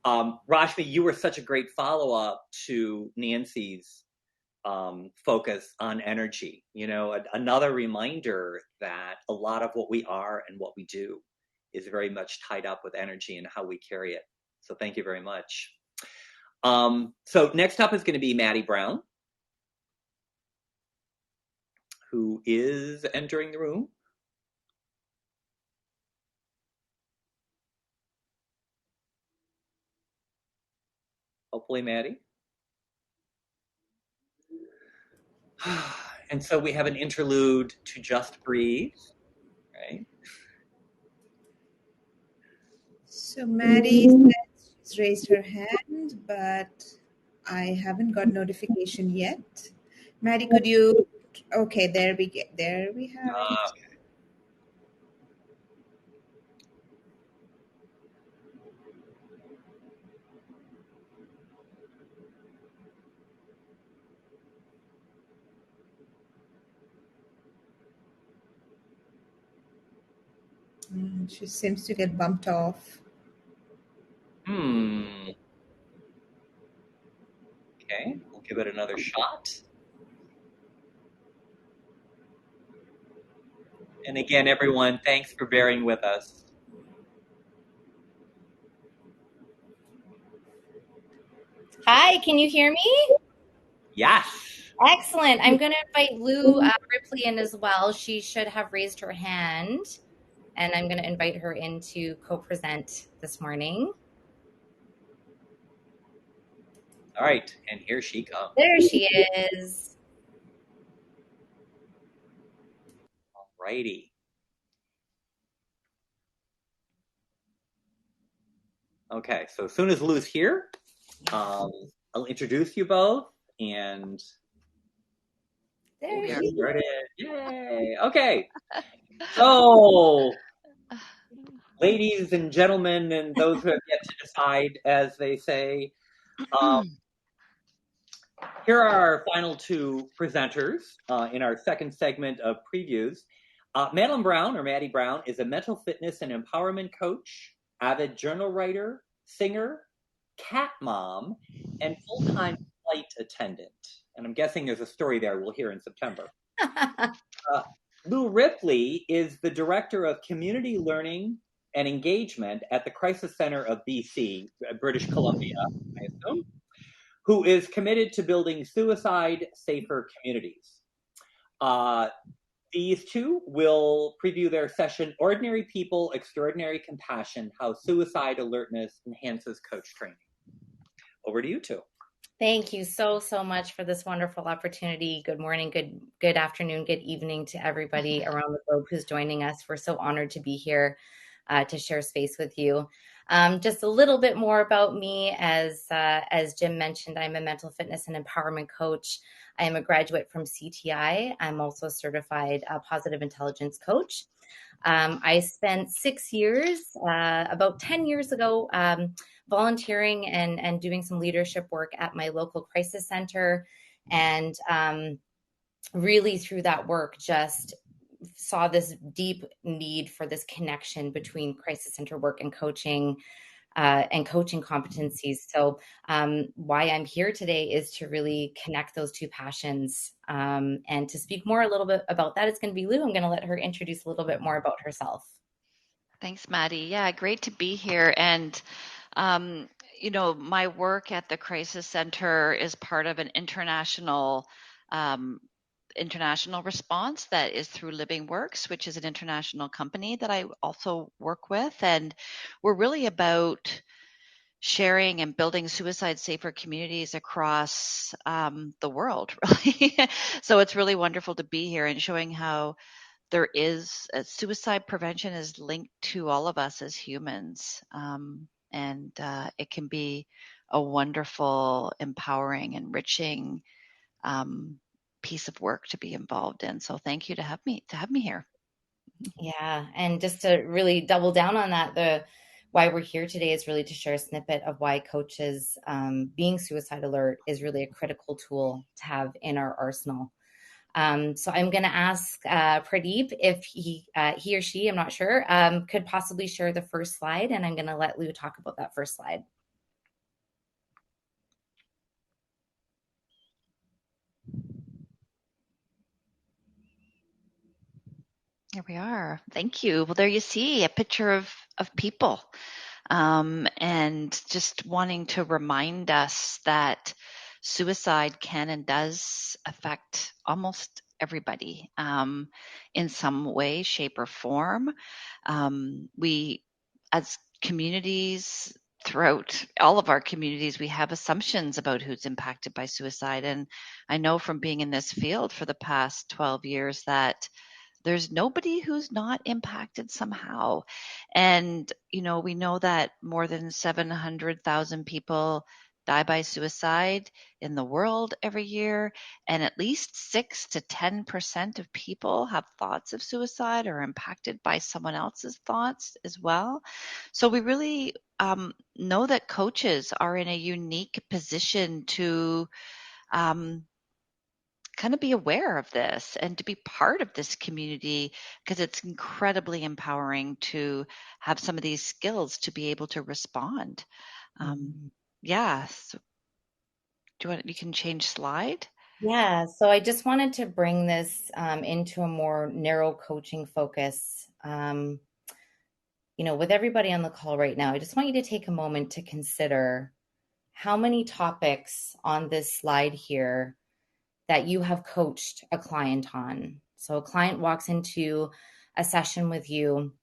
Rashmi, you were such a great follow-up to Nancy's focus on energy. You know, another reminder that a lot of what we are and what we do is very much tied up with energy and how we carry it. So thank you very much. So next up is going to be Maddie Brown, who is entering the room. Hopefully, Maddie. And so we have an interlude to Just Breathe, right? So Maddie says she's raised her hand, but I haven't got notification yet. Maddie, could you? Okay, there we have it. Okay. She seems to get bumped off. Okay, we'll give it another shot. And again, everyone, thanks for bearing with us. Hi, can you hear me? Yes. Excellent. I'm going to invite Lou Ripley in as well. She should have raised her hand, and I'm going to invite her in to co-present this morning. All right, and here she comes. There she is. All righty. Okay, so as soon as Lou's here, I'll introduce you both, and there she started. Yay! Okay, so ladies and gentlemen, and those who have yet to decide, as they say, here are our final two presenters in our second segment of previews. Madeline Brown, or Maddie Brown, is a mental fitness and empowerment coach, avid journal writer, singer, cat mom, and full-time flight attendant. And I'm guessing there's a story there we'll hear in September. Lou Ripley is the director of community learning and engagement at the Crisis Center of BC, British Columbia, I assume, who is committed to building suicide-safer communities. These two will preview their session, Ordinary People, Extraordinary Compassion, How Suicide Alertness Enhances Coach Training. Over to you two. Thank you so much for this wonderful opportunity. Good morning, good afternoon, good evening to everybody around the globe who's joining us. We're so honored to be here to share space with you. Just a little bit more about me. As Jim mentioned, I'm a mental fitness and empowerment coach. I am a graduate from CTI. I'm also a certified positive intelligence coach. I spent 6 years, about 10 years ago, volunteering and doing some leadership work at my local crisis center. And really through that work, just saw this deep need for this connection between crisis center work and coaching competencies. So why I'm here today is to really connect those two passions. And to speak more a little bit about that, it's going to be Lou. I'm going to let her introduce a little bit more about herself. Thanks, Maddie. Yeah, great to be here. And, my work at the Crisis Center is part of an international response that is through Living Works, which is an international company that I also work with. And we're really about sharing and building suicide safer communities across the world, really. So it's really wonderful to be here and showing how there is suicide prevention is linked to all of us as humans. And it can be a wonderful, empowering, enriching piece of work to be involved in. So thank you to have me here. Yeah. And just to really double down on that, why we're here today is really to share a snippet of why coaches being suicide alert is really a critical tool to have in our arsenal. So I'm going to ask Pradeep if he or she, I'm not sure, could possibly share the first slide, and I'm going to let Lou talk about that first slide. Here we are. Thank you. Well, there you see a picture of people, and just wanting to remind us that suicide can and does affect almost everybody in some way, shape, or form. We, as communities, throughout all of our communities, we have assumptions about who's impacted by suicide. And I know from being in this field for the past 12 years that there's nobody who's not impacted somehow. And, we know that more than 700,000 people die by suicide in the world every year, and at least 6 to 10% of people have thoughts of suicide or are impacted by someone else's thoughts as well. So we really know that coaches are in a unique position to kind of be aware of this and to be part of this community, because it's incredibly empowering to have some of these skills to be able to respond. Yeah. So you can change slide. Yeah. So I just wanted to bring this into a more narrow coaching focus. With everybody on the call right now, I just want you to take a moment to consider how many topics on this slide here that you have coached a client on. So a client walks into a session with you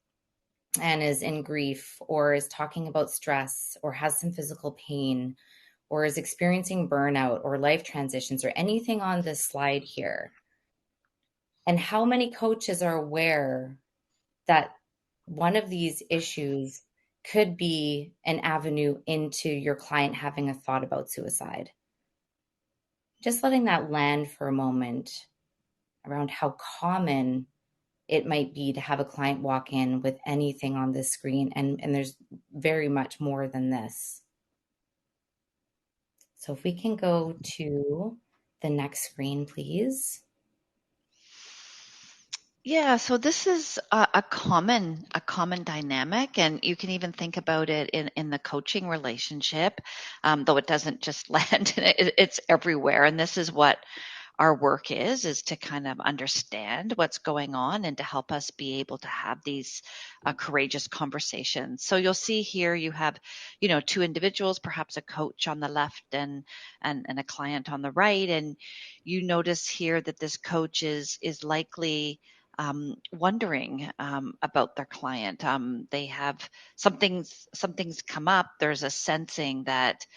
and is in grief, or is talking about stress, or has some physical pain, or is experiencing burnout or life transitions, or anything on this slide here. And how many coaches are aware that one of these issues could be an avenue into your client having a thought about suicide? Just letting that land for a moment around how common it might be to have a client walk in with anything on this screen. And there's very much more than this. So if we can go to the next screen, please. Yeah, so this is a common dynamic, and you can even think about it in the coaching relationship, though it doesn't just land, it's everywhere. And this is what our work is to kind of understand what's going on and to help us be able to have these courageous conversations. So you'll see here you have, two individuals, perhaps a coach on the left and a client on the right. And you notice here that this coach is likely wondering about their client. They have something's come up. There's a sensing that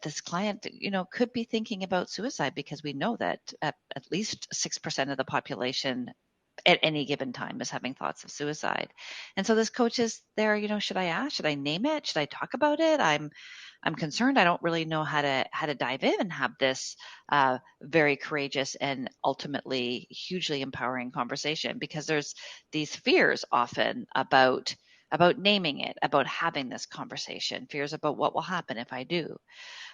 this client, could be thinking about suicide, because we know that at least 6% of the population at any given time is having thoughts of suicide. And so this coach is there, should I ask? Should I name it? Should I talk about it? I'm concerned. I don't really know how to dive in and have this very courageous and ultimately hugely empowering conversation, because there's these fears often about naming it, about having this conversation, fears about what will happen if I do.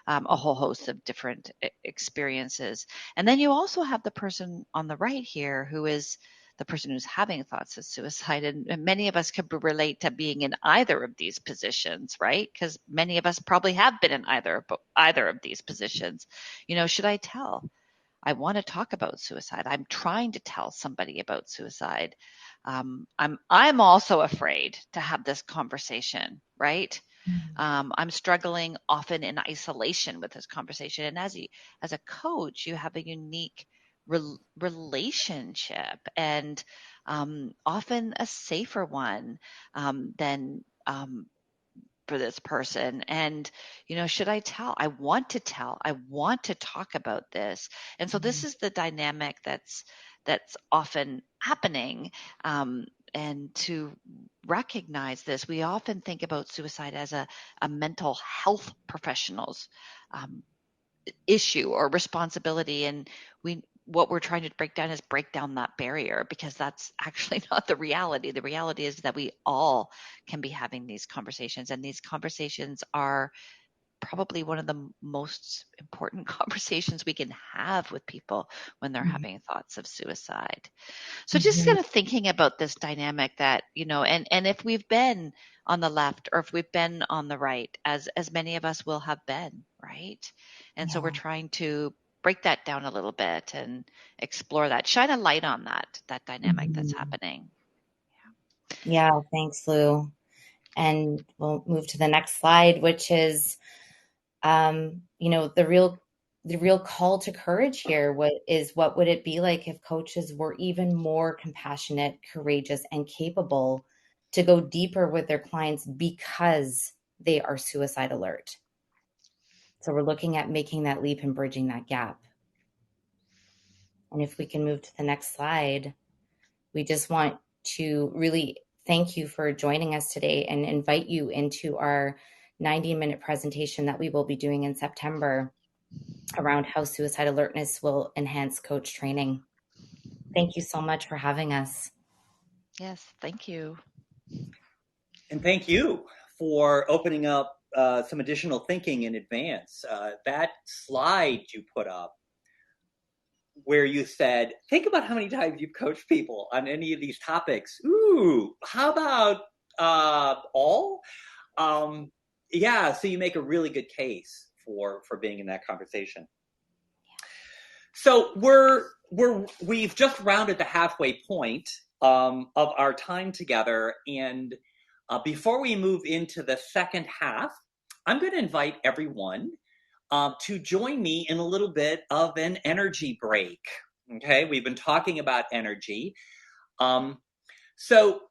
A whole host of different experiences. And then you also have the person on the right here who is the person who's having thoughts of suicide. And many of us could relate to being in either of these positions, right? Because many of us probably have been in either of these positions. Should I tell? I want to talk about suicide. I'm trying to tell somebody about suicide. I'm also afraid to have this conversation, right? I'm struggling often in isolation with this conversation. And as a coach, you have a unique relationship, and often a safer one than for this person. And, should I tell? I want to tell. I want to talk about this. And so this is the dynamic that's often happening. And to recognize this, we often think about suicide as a mental health professional's issue or responsibility. And what we're trying to break down that barrier, because that's actually not the reality. The reality is that we all can be having these conversations, and these conversations are probably one of the most important conversations we can have with people when they're having thoughts of suicide. So just kind of thinking about this dynamic that, and if we've been on the left or if we've been on the right, as many of us will have been, right? And so we're trying to break that down a little bit and explore that, shine a light on that dynamic that's happening. Yeah, thanks, Lou. And we'll move to the next slide, which is, the real call to courage here. What would it be like if coaches were even more compassionate, courageous, and capable to go deeper with their clients because they are suicide alert? So we're looking at making that leap and bridging that gap. And if we can move to the next slide, we just want to really thank you for joining us today and invite you into our 90-minute presentation that we will be doing in September around how suicide alertness will enhance coach training. Thank you so much for having us. Yes, thank you. And thank you for opening up some additional thinking in advance. That slide you put up where you said, think about how many times you've coached people on any of these topics. Ooh, how about all? Yeah, so you make a really good case for being in that conversation. So we've just rounded the halfway point of our time together, and before we move into the second half, I'm going to invite everyone to join me in a little bit of an energy break. Okay, we've been talking about energy. So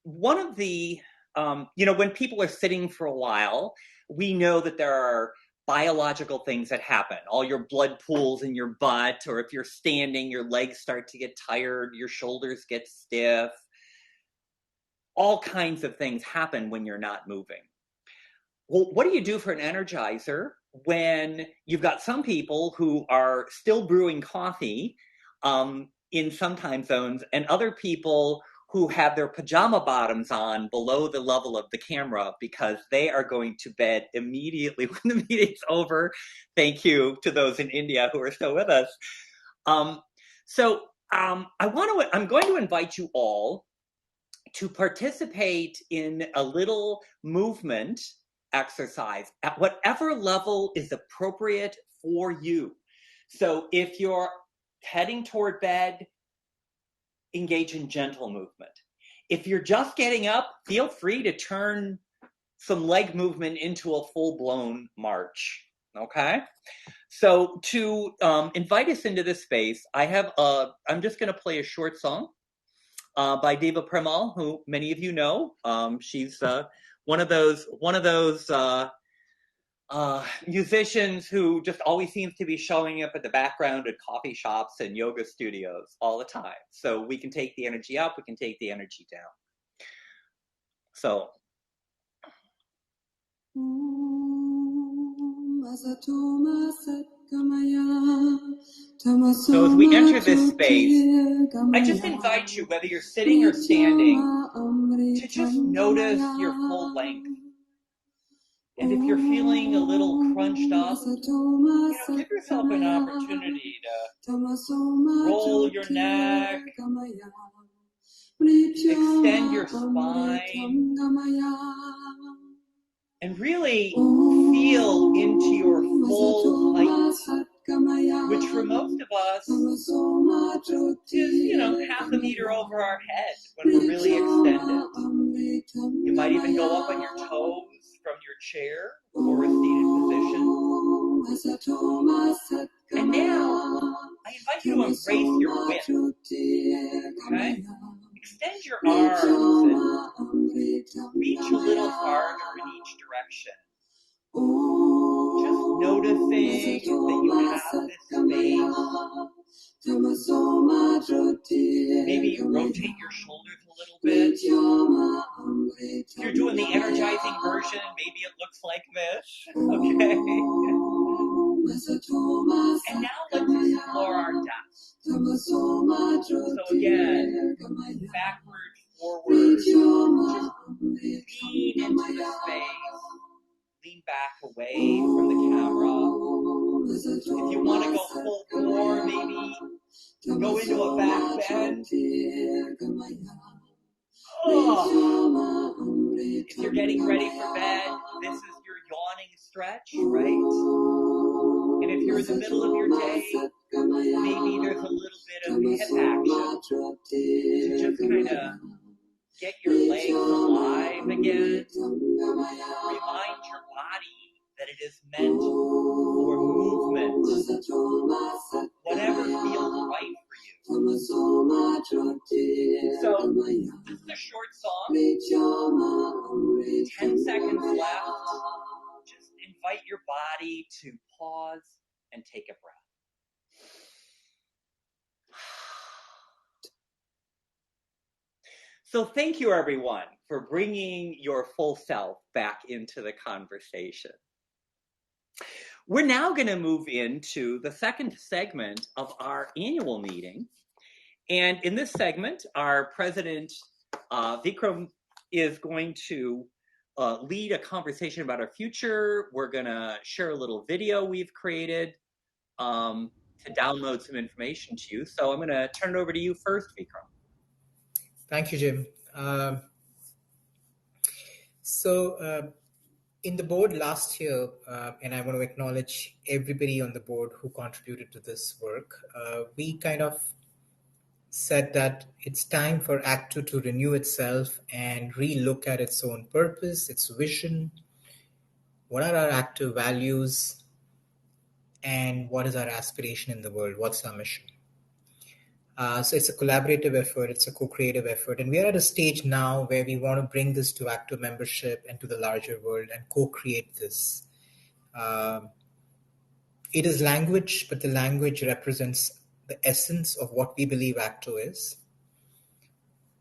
one of the, when people are sitting for a while, we know that there are biological things that happen. All your blood pools in your butt, or if you're standing, your legs start to get tired, your shoulders get stiff. All kinds of things happen when you're not moving. Well, what do you do for an energizer when you've got some people who are still brewing coffee in some time zones, and other people who have their pajama bottoms on below the level of the camera because they are going to bed immediately when the meeting's over? Thank you to those in India who are still with us. I'm going to invite you all to participate in a little movement exercise at whatever level is appropriate for you. So if you're heading toward bed, engage in gentle movement. If you're just getting up, feel free to turn some leg movement into a full-blown march. Okay? So to invite us into this space, I'm just going to play a short song by Deva Premal, who many of you know. She's one of those musicians who just always seems to be showing up at the background at coffee shops and yoga studios all the time. So we can take the energy up, we can take the energy down. So as we enter this space, I just invite you, whether you're sitting or standing, to just notice your full length. And if you're feeling a little crunched up, give yourself an opportunity to roll your neck, extend your spine, and really feel into your full height, which for most of us is, half a meter over our head when we're really extended. You might even go up on your toes from your chair or a seated position. And now, I invite you to embrace your width. Okay? Extend your arms and reach a little farther in each direction. Just noticing that you have this space. Maybe rotate your shoulders a little bit. If you're doing the energizing version, maybe it looks like this. Okay? And now let's explore our depth. So again, backward, forward, just lean into the space. Lean back away from the camera. If you want to go full bore, maybe go into a back bend. If you're getting ready for bed, this is your yawning stretch, right? And if you're in the middle of your day, maybe there's a little bit of hip action to just kind of get your legs alive again. Remind your body that it is meant for movement, whatever feels right for you. So, this is a short song, 10 seconds left. Just invite your body to pause and take a breath. So thank you, everyone, for bringing your full self back into the conversation. We're now going to move into the second segment of our annual meeting. And in this segment, our president, Vikram, is going to lead a conversation about our future. We're going to share a little video we've created to download some information to you. So I'm going to turn it over to you first, Vikram. Thank you, Jim. In the board last year, and I want to acknowledge everybody on the board who contributed to this work, we kind of said that it's time for ACTO to renew itself and re-look at its own purpose, its vision, what are our ACTO values, and what is our aspiration in the world, what's our mission. So it's a collaborative effort, it's a co-creative effort, and we are at a stage now where we want to bring this to ACTO membership and to the larger world and co-create this. It is language, but the language represents the essence of what we believe ACTO is.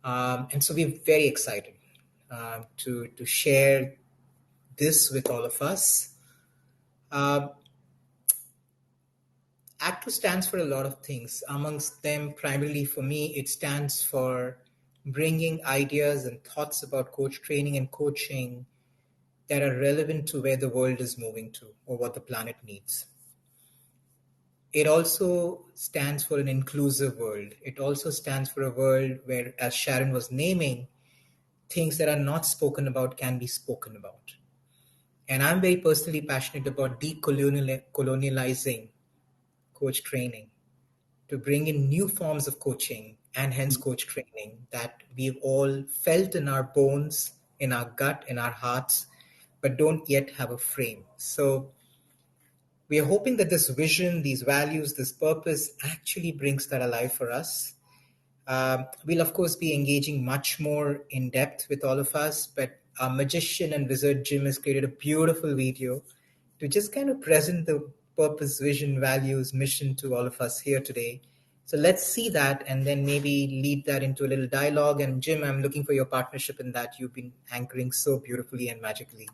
And so we're very excited to share this with all of us. ACTO stands for a lot of things. Amongst them, primarily for me, it stands for bringing ideas and thoughts about coach training and coaching that are relevant to where the world is moving to or what the planet needs. It also stands for an inclusive world. It also stands for a world where, as Sharon was naming, things that are not spoken about can be spoken about. And I'm very personally passionate about decolonializing coach training, to bring in new forms of coaching and hence coach training that we've all felt in our bones, in our gut, in our hearts, but don't yet have a frame. So we are hoping that this vision, these values, this purpose actually brings that alive for us. We'll, of course, be engaging much more in depth with all of us, but our magician and wizard Jim has created a beautiful video to just kind of present the purpose, vision, values, mission to all of us here today. So let's see that and then maybe lead that into a little dialogue. And Jim, I'm looking for your partnership in that. You've been anchoring so beautifully and magically.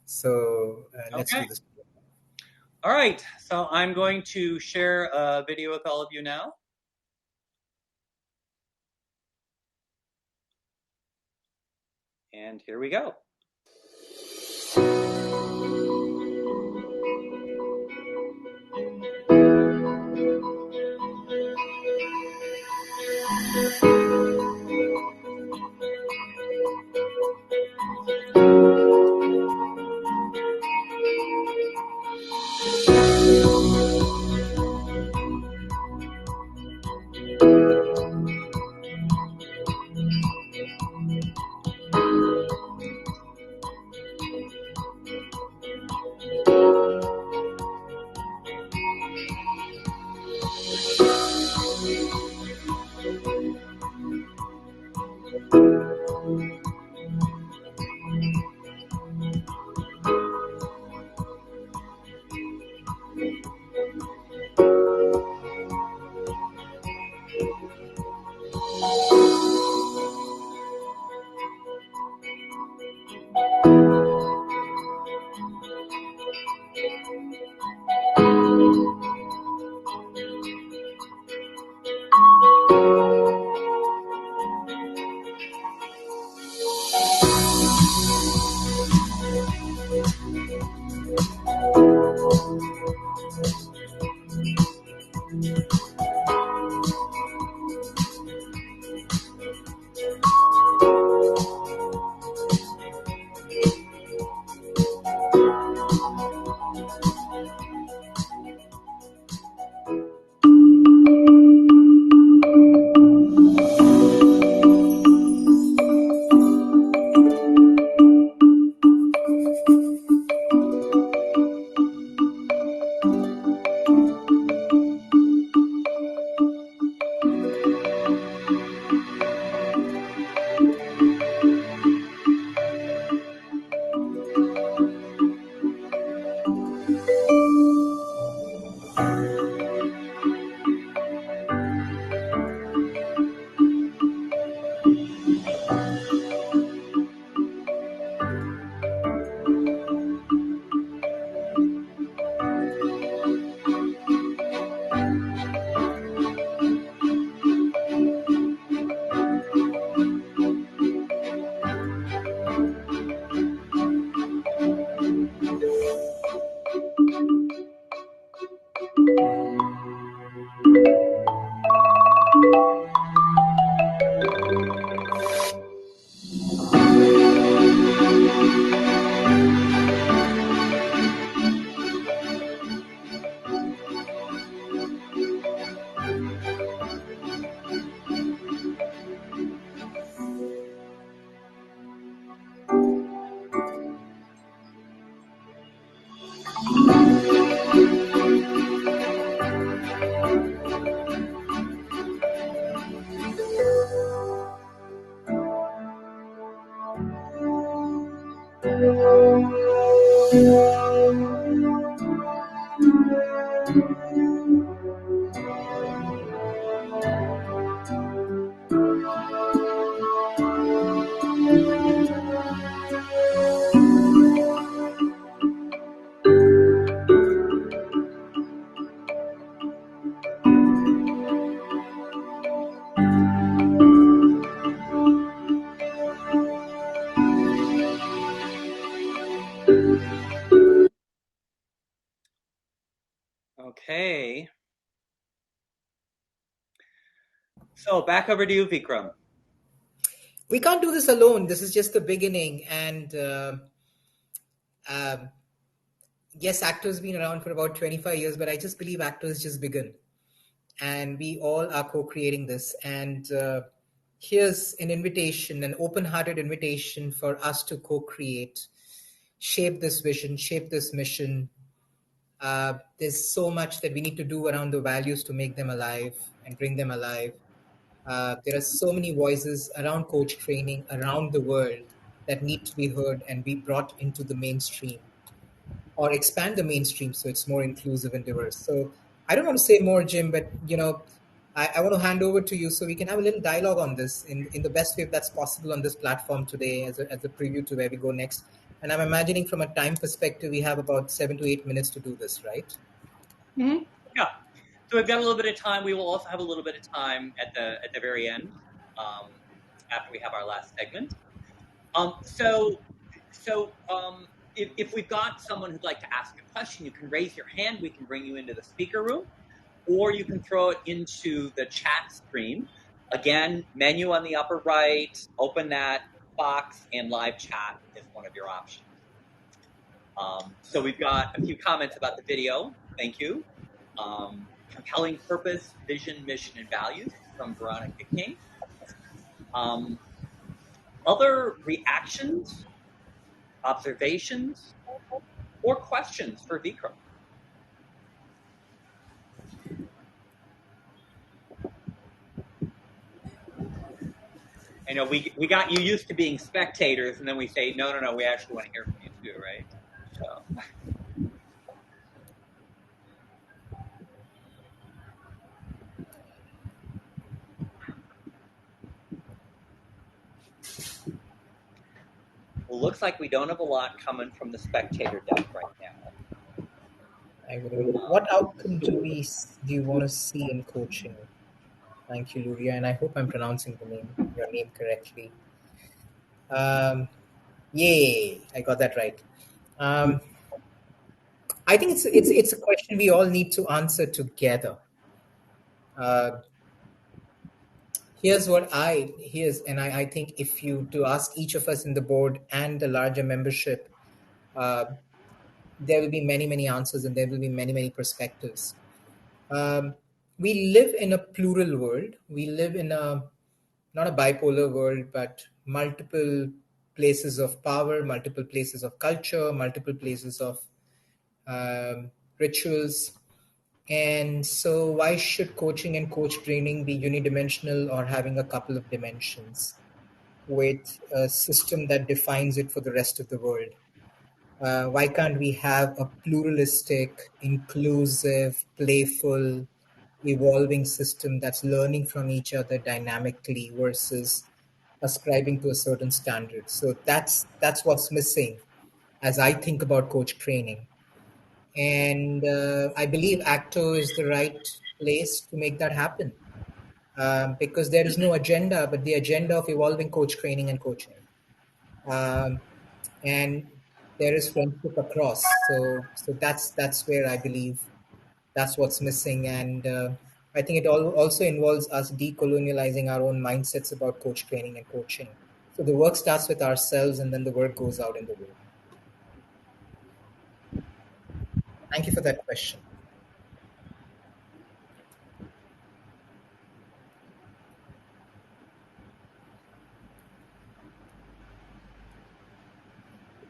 So let's Okay. do this. All right. So I'm going to share a video with all of you now. And here we go. Okay. So back over to you, Vikram. We can't do this alone. This is just the beginning. And yes, ACTO has been around for about 25 years, but I just believe ACTO has just begun. And we all are co-creating this. And here's an invitation, an open-hearted invitation for us to co-create, shape this vision, shape this mission. There's so much that we need to do around the values to make them alive and bring them alive. There are so many voices around coach training around the world that need to be heard and be brought into the mainstream. or expand the mainstream so it's more inclusive and diverse. So I don't want to say more, Jim, but I want to hand over to you so we can have a little dialogue on this in the best way that's possible on this platform today as a preview to where we go next. And I'm imagining from a time perspective, we have about 7 to 8 minutes to do this, right? Mm-hmm. Yeah. So we've got a little bit of time. We will also have a little bit of time at the very end, after we have our last segment. If we've got someone who'd like to ask a question, you can raise your hand. We can bring you into the speaker room, or you can throw it into the chat stream. Again, menu on the upper right, open that box, and live chat is one of your options. So we've got a few comments about the video. Thank you. Compelling purpose, vision, mission, and values from Veronica King. Other reactions, observations, or questions for Vikram? I know we got you used to being spectators, and then we say, no, we actually want to hear from you too, right? So. Well, looks like we don't have a lot coming from the spectator deck right now. What outcome do you want to see in coaching? Thank you, Luria, and I hope I'm pronouncing your name correctly. Yay, I got that right. I think it's a question we all need to answer together. I think if you to ask each of us in the board and the larger membership, there will be many answers and there will be many perspectives. We live in a plural world. We live in not a bipolar world, but multiple places of power, multiple places of culture, multiple places of rituals. And so, why should coaching and coach training be unidimensional or having a couple of dimensions with a system that defines it for the rest of the world? Why can't we have a pluralistic, inclusive, playful, evolving system that's learning from each other dynamically versus ascribing to a certain standard? So that's what's missing as I think about coach training. And I believe ACTO is the right place to make that happen, because there is no agenda but the agenda of evolving coach training and coaching. And there is friendship across. So that's where I believe that's what's missing. And I think it also involves us decolonializing our own mindsets about coach training and coaching. So the work starts with ourselves and then the work goes out in the world. Thank you for that question.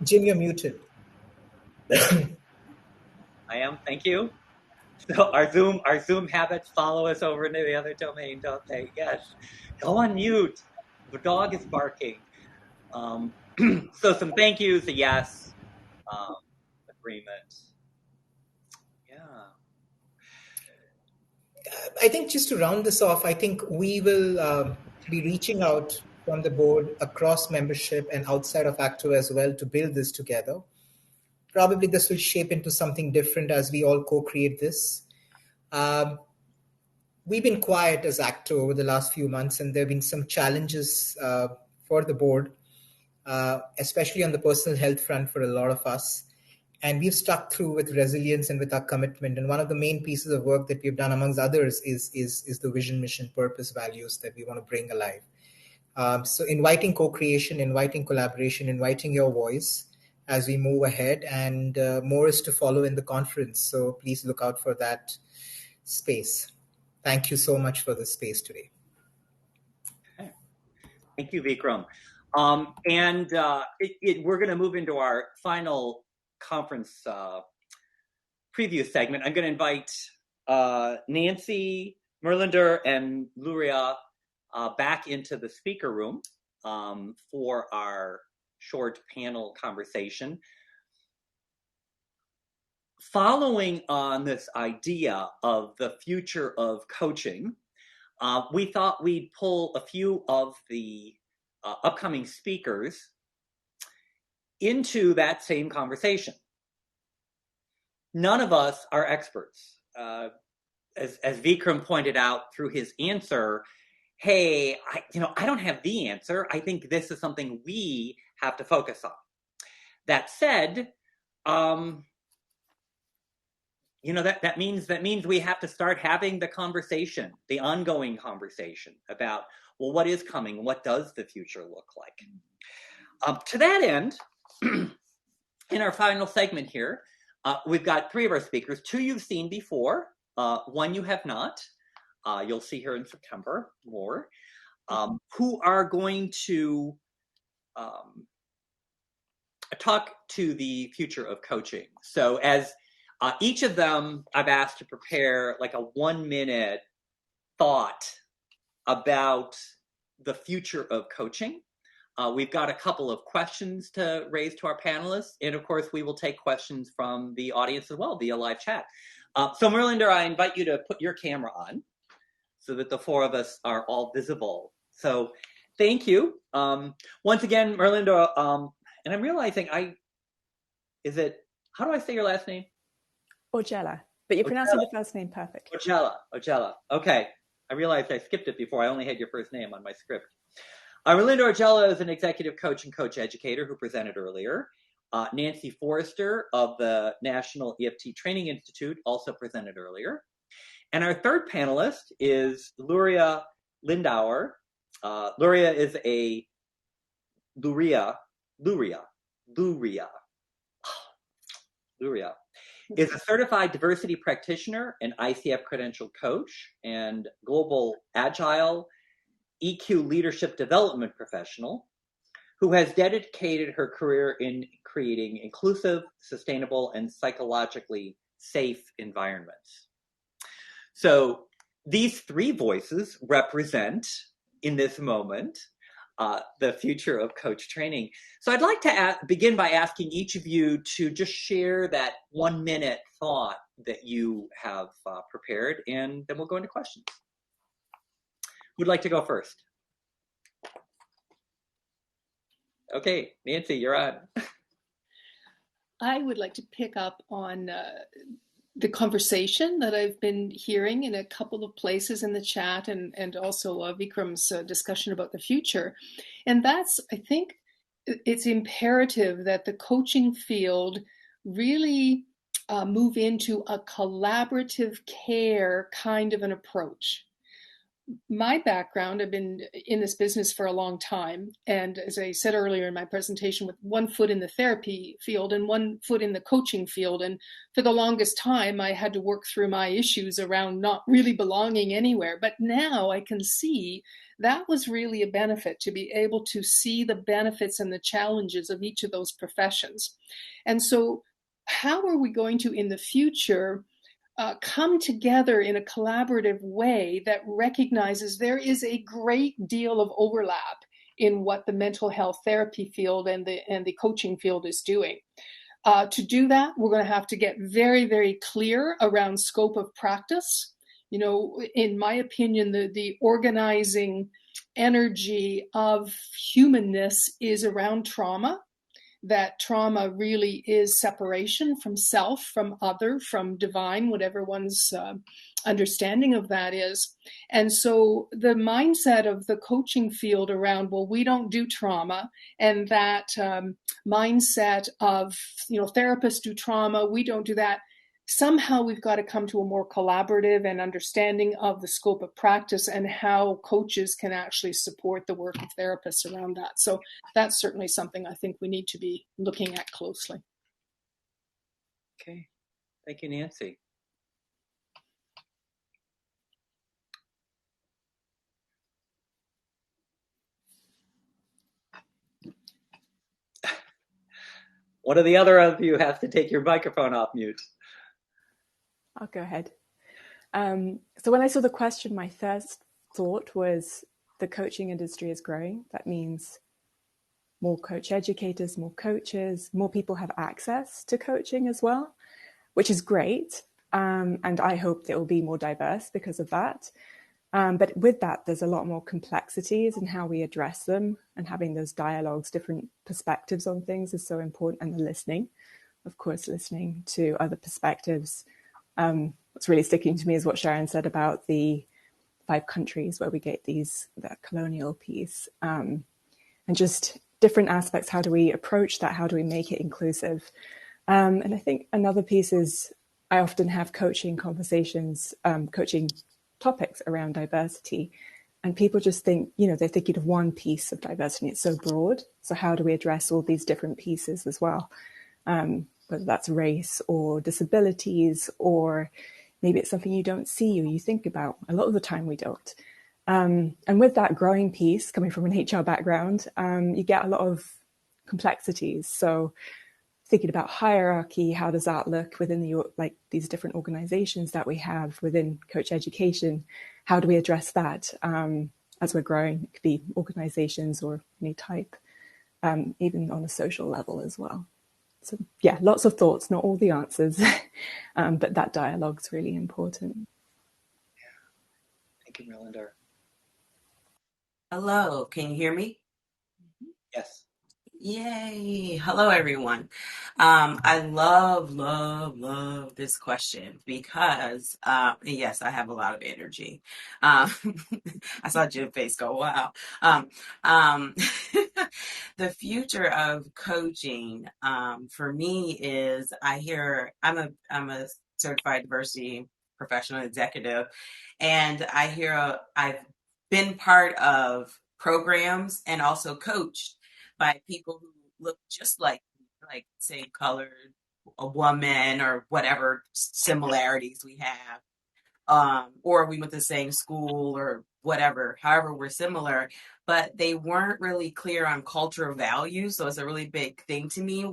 Jim, you're muted. I am. Thank you. So our Zoom habits follow us over into the other domain, don't they? Yes. Go on mute. The dog is barking. So some thank yous, a yes, agreement. Yeah. I think just to round this off, I think we will be reaching out from the board across membership and outside of ACTO as well to build this together. Probably this will shape into something different as we all co-create this. We've been quiet as ACTO over the last few months, and there have been some challenges for the board, especially on the personal health front for a lot of us. And we've stuck through with resilience and with our commitment. And one of the main pieces of work that we've done, amongst others, is the vision, mission, purpose, values that we want to bring alive. So inviting co-creation, inviting collaboration, inviting your voice as we move ahead, and more is to follow in the conference. So please look out for that space. Thank you so much for the space today. Thank you, Vikram. We're going to move into our final conference preview segment. I'm going to invite Nancy Merlander and Luria back into the speaker room for our short panel conversation. following on this idea of the future of coaching, we thought we'd pull a few of the upcoming speakers into that same conversation. None of us are experts. As Vikram pointed out through his answer, hey, I don't have the answer. I think this is something we have to focus on. That said, that means we have to start having the conversation, the ongoing conversation about, well, what is coming? What does the future look like? To that end, in our final segment here, we've got 3 of our speakers. 2 you've seen before, 1 you have not. You'll see her in September more, who are going to talk to the future of coaching. So as each of them, I've asked to prepare like a 1-minute thought about the future of coaching. We've got a couple of questions to raise to our panelists. And of course, we will take questions from the audience as well via live chat. So Merlinder, I invite you to put your camera on so that the 4 of us are all visible. So thank you. Once again, Merlinder, and I'm realizing how do I say your last name? Ojela, but you're pronouncing the first name perfectly. Ojela. Okay. I realized I skipped it before. I only had your first name on my script. Merlinder Ojela is an executive coach and coach educator who presented earlier. Nancy Forrester of the National EFT Training Institute also presented earlier. And our third panelist is Luria Lindauer. Luria is a is a certified diversity practitioner and ICF credentialed coach and global agile EQ leadership development professional who has dedicated her career in creating inclusive, sustainable, and psychologically safe environments. So these 3 voices represent, in this moment, the future of coach training. So I'd like to begin by asking each of you to just share that 1-minute thought that you have prepared, and then we'll go into questions. Who'd like to go first? Okay, Nancy, you're on. I would like to pick up on the conversation that I've been hearing in a couple of places in the chat and also Vikram's discussion about the future. And that's, I think, it's imperative that the coaching field really move into a collaborative care kind of an approach. My background, I've been in this business for a long time. And as I said earlier in my presentation, with 1 foot in the therapy field and 1 foot in the coaching field. And for the longest time, I had to work through my issues around not really belonging anywhere. But now I can see that was really a benefit, to be able to see the benefits and the challenges of each of those professions. And so how are we going to, in the future, come together in a collaborative way that recognizes there is a great deal of overlap in what the mental health therapy field and the coaching field is doing. To do that, we're going to have to get very, very clear around scope of practice. In my opinion, the organizing energy of humanness is around trauma. That trauma really is separation from self, from other, from divine, whatever one's understanding of that is. And so the mindset of the coaching field around, well, we don't do trauma, and that mindset of, therapists do trauma, we don't do that. Somehow we've got to come to a more collaborative and understanding of the scope of practice and how coaches can actually support the work of therapists around that. So that's certainly something I think we need to be looking at closely. Okay. Thank you, Nancy. One of the other of you has to take your microphone off mute. I'll go ahead. So when I saw the question, my first thought was the coaching industry is growing. That means more coach educators, more coaches, more people have access to coaching as well. which is great. And I hope that it will be more diverse because of that. But with that, there's a lot more complexities in how we address them, and having those dialogues, different perspectives on things is so important. And the listening, of course, listening to other perspectives. What's really sticking to me is what Sharon said about the 5 countries where we get that colonial piece, and just different aspects. How do we approach that? How do we make it inclusive? And I think another piece is I often have coaching conversations, coaching topics around diversity, and people just think, they're thinking of one piece of diversity. It's so broad. So how do we address all these different pieces as well? Whether that's race or disabilities, or maybe it's something you don't see or you think about. A lot of the time we don't. And with that growing piece, coming from an HR background, you get a lot of complexities. So thinking about hierarchy, how does that look within these different organizations that we have within coach education? How do we address that as we're growing? It could be organizations or any type, even on a social level as well. So yeah, lots of thoughts, not all the answers, but that dialogue's really important. Yeah. Thank you, Melinda. Hello, can you hear me? Yes. Yay. Hello, everyone. I love this question because, yes, I have a lot of energy. I saw Jim's face go, wow. The future of coaching, for me is I'm a certified diversity professional executive, and I've been part of programs and also coached by people who look just like say colored, a woman, or whatever similarities we have, or we went to the same school or whatever, however we're similar, but they weren't really clear on cultural values. So it's a really big thing to me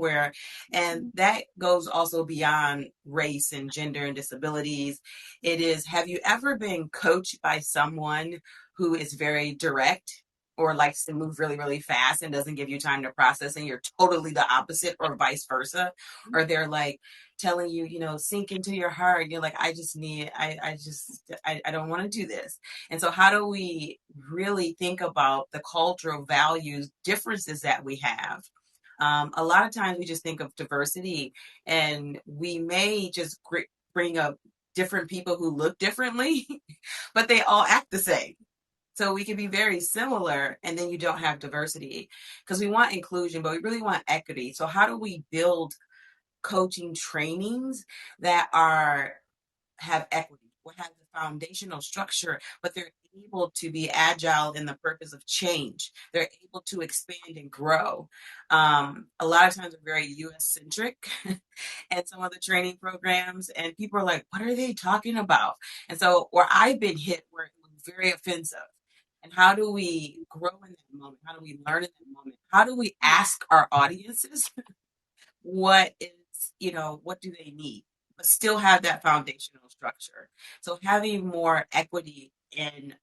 and that goes also beyond race and gender and disabilities. It is, have you ever been coached by someone who is very direct or likes to move really, really fast and doesn't give you time to process, and you're totally the opposite, or vice versa? Or they're like telling you, sink into your heart. And you're like, I don't want to do this. And so how do we really think about the cultural values differences that we have? A lot of times we just think of diversity and we may just bring up different people who look differently, but they all act the same. So we can be very similar, and then you don't have diversity, because we want inclusion, but we really want equity. So how do we build coaching trainings that have equity, or have the foundational structure, but they're able to be agile in the purpose of change? They're able to expand and grow. A lot of times we're very US centric and some of the training programs, and people are like, what are they talking about? And so, or I've been hit where it was very offensive. And how do we grow in that moment? How do we learn in that moment? How do we ask our audiences what do they need, but still have that foundational structure? So having more equity in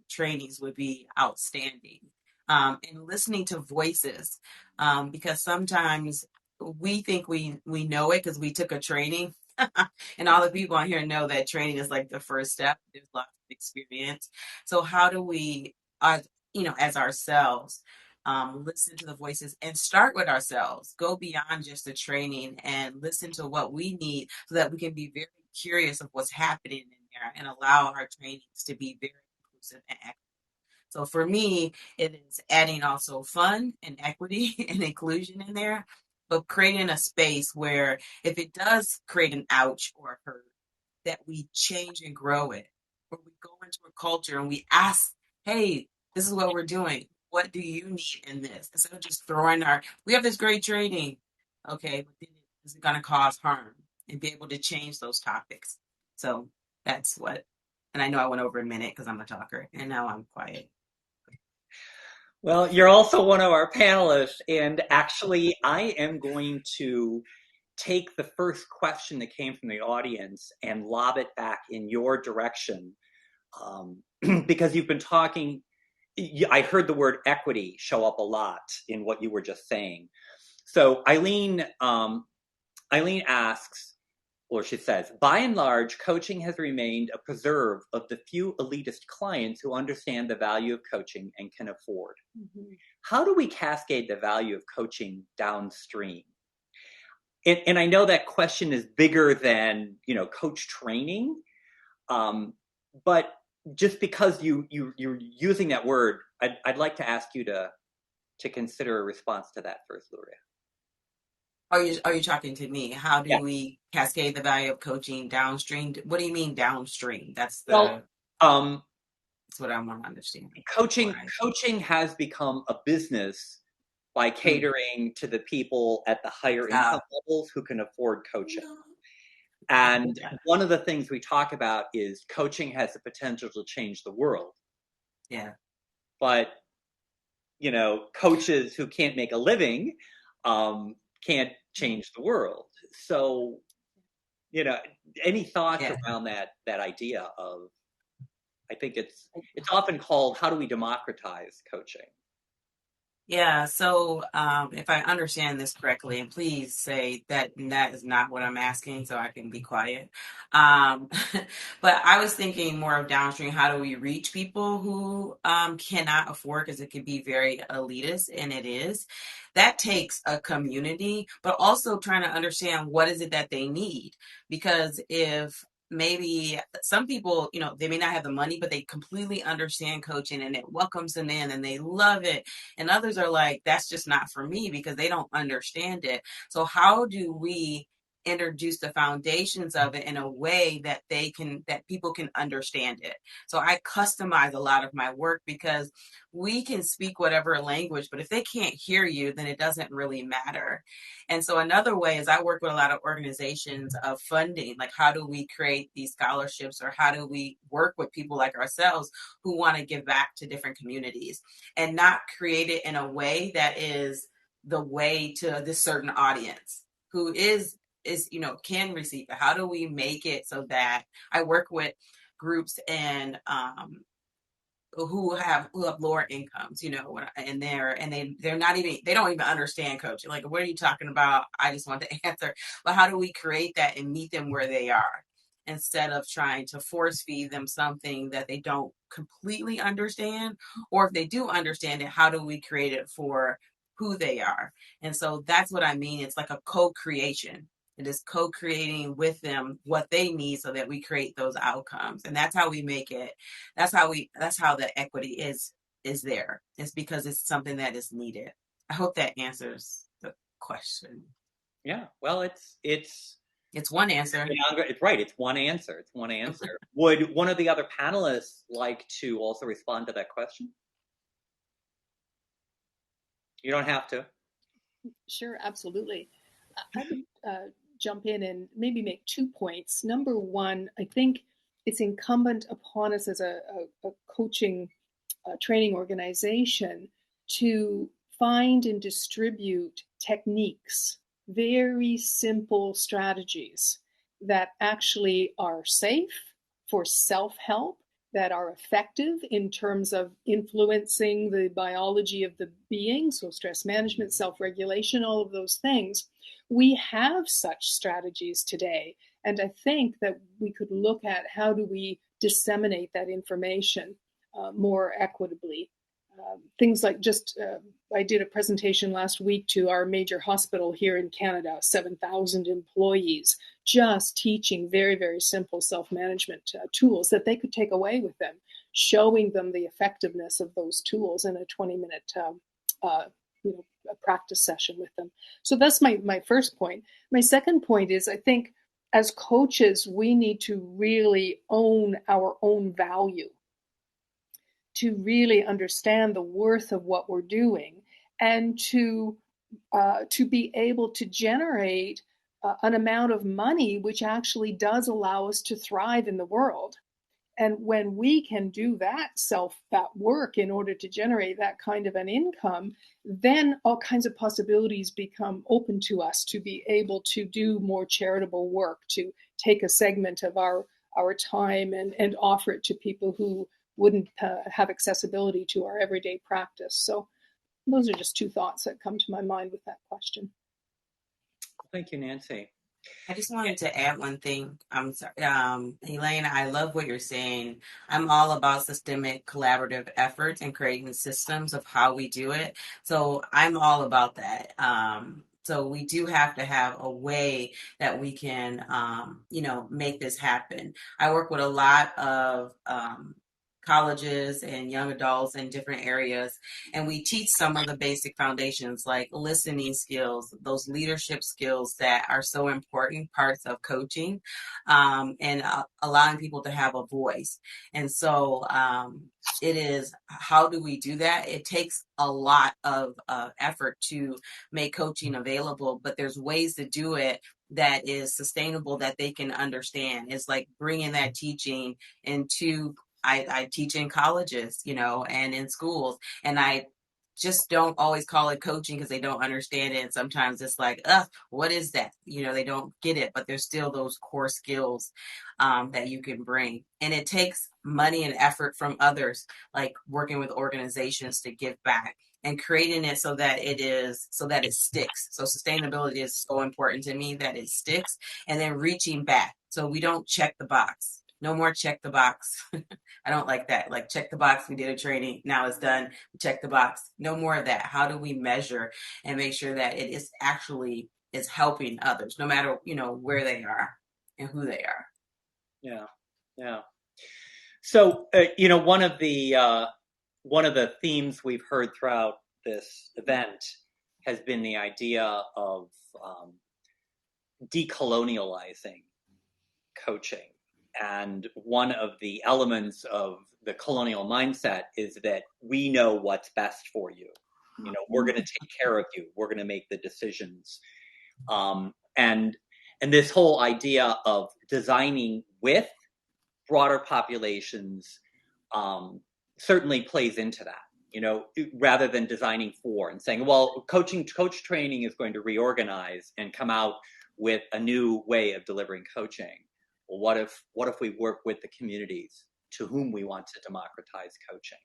trainings would be outstanding. And listening to voices, because sometimes we think we know it because we took a training. And all the people on here know that training is like the first step. There's lots of experience. So how do we, as ourselves, listen to the voices and start with ourselves, go beyond just the training and listen to what we need, so that we can be very curious of what's happening in there and allow our trainings to be very inclusive and equitable. So for me, it is adding also fun and equity and inclusion in there, but creating a space where if it does create an ouch or a hurt, that we change and grow it. Or we go into a culture and we ask, hey, this is what we're doing. What do you need in this? Instead of just throwing we have this great training. Okay, but then is it going to cause harm? And be able to change those topics. So that's and I know I went over a minute because I'm a talker, and now I'm quiet. Well, you're also one of our panelists, and actually I am going to take the first question that came from the audience and lob it back in your direction, because you've been talking, I heard the word equity show up a lot in what you were just saying. So Eileen asks, or she says, by and large, coaching has remained a preserve of the few elitist clients who understand the value of coaching and can afford. Mm-hmm. How do we cascade the value of coaching downstream? And I know that question is bigger than, coach training, but just because you're using that word, I'd like to ask you to consider a response to that first, Luria. Are you talking to me? How do we cascade the value of coaching downstream? What do you mean downstream? That's what I want to understand. Coaching has become a business by catering to the people at the higher income levels who can afford coaching. And one of the things we talk about is coaching has the potential to change the world. Yeah. But, coaches who can't make a living can't change the world. So, any thoughts around that idea of, I think it's often called, how do we democratize coaching? Yeah, so if I understand this correctly, and please say that is not what I'm asking, so I can be quiet. But I was thinking more of downstream. How do we reach people who cannot afford, because it could be very elitist, and it is. That takes a community, but also trying to understand what is it that they need. Because if maybe some people, they may not have the money, but they completely understand coaching and it welcomes them in and they love it. And others are like, that's just not for me because they don't understand it. So how do we introduce the foundations of it in a way that people can understand it? So I customize a lot of my work because we can speak whatever language, but if they can't hear you, then it doesn't really matter. And so another way is I work with a lot of organizations of funding, like how do we create these scholarships, or how do we work with people like ourselves who want to give back to different communities, and not create it in a way that is the way to this certain audience who is can receive it. How do we make it so that I work with groups and who have lower incomes, and they don't even understand coaching. Like, what are you talking about? I just want the answer. But how do we create that and meet them where they are, instead of trying to force feed them something that they don't completely understand? Or if they do understand it, how do we create it for who they are? And so that's what I mean. It's like a co-creation. It is co-creating with them what they need so that we create those outcomes. And that's how we make it. That's how the equity is there. It's because it's something that is needed. I hope that answers the question. Yeah. Well, it's one answer. It's right. It's one answer. Would one of the other panelists like to also respond to that question? You don't have to. Sure, absolutely. I would jump in and maybe make 2 points. Number one, I think it's incumbent upon us as a coaching training organization to find and distribute techniques, very simple strategies that actually are safe for self-help, that are effective in terms of influencing the biology of the being, so stress management, self-regulation, all of those things. We have such strategies today, and I think that we could look at how do we disseminate that information more equitably. Things like I did a presentation last week to our major hospital here in Canada, 7,000 employees, just teaching very, very simple self-management tools that they could take away with them, showing them the effectiveness of those tools in a 20-minute a practice session with them. So that's my first point. My second point is, I think as coaches, we need to really own our own value, to really understand the worth of what we're doing, and to be able to generate an amount of money which actually does allow us to thrive in the world. And when we can do that work in order to generate that kind of an income, then all kinds of possibilities become open to us to be able to do more charitable work, to take a segment of our time and offer it to people who wouldn't have accessibility to our everyday practice. So those are just 2 thoughts that come to my mind with that question. Thank you, Nancy. I just wanted to add one thing. I'm sorry, Elaine, I love what you're saying. I'm all about systemic collaborative efforts and creating systems of how we do it. So I'm all about that. So we do have to have a way that we can, make this happen. I work with a lot of colleges and young adults in different areas, and we teach some of the basic foundations like listening skills, those leadership skills that are so important parts of coaching, and allowing people to have a voice. And so it is, how do we do that? It takes a lot of effort to make coaching available, but there's ways to do it that is sustainable, that they can understand. It's like bringing that teaching into, I teach in colleges, and in schools, and I just don't always call it coaching because they don't understand it. And sometimes it's like, what is that? They don't get it, but there's still those core skills that you can bring. And it takes money and effort from others, like working with organizations to give back and creating it so that it sticks. So sustainability is so important to me, that it sticks, and then reaching back. So we don't check the box. No more check the box. I don't like that. Like, check the box. We did a training. Now it's done. Check the box. No more of that. How do we measure and make sure that it is actually is helping others, no matter, where they are and who they are. Yeah. Yeah. So, one of the themes we've heard throughout this event has been the idea of decolonializing coaching. And one of the elements of the colonial mindset is that we know what's best for you. We're going to take care of you. We're going to make the decisions. And this whole idea of designing with broader populations certainly plays into that, rather than designing for and saying, well, coach training is going to reorganize and come out with a new way of delivering coaching. Well, what if we work with the communities to whom we want to democratize coaching?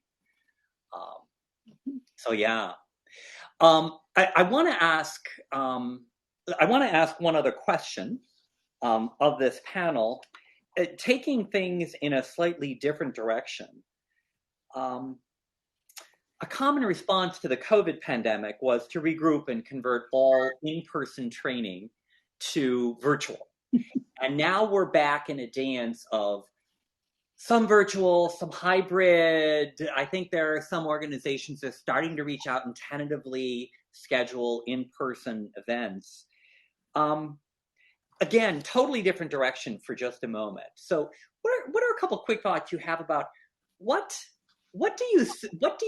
So yeah, I want to ask one other question of this panel, taking things in a slightly different direction. A common response to the COVID pandemic was to regroup and convert all in-person training to virtual. And now we're back in a dance of some virtual, some hybrid. I think there are some organizations that are starting to reach out and tentatively schedule in-person events. Again, totally different direction for just a moment. So what are a couple quick thoughts you have about what do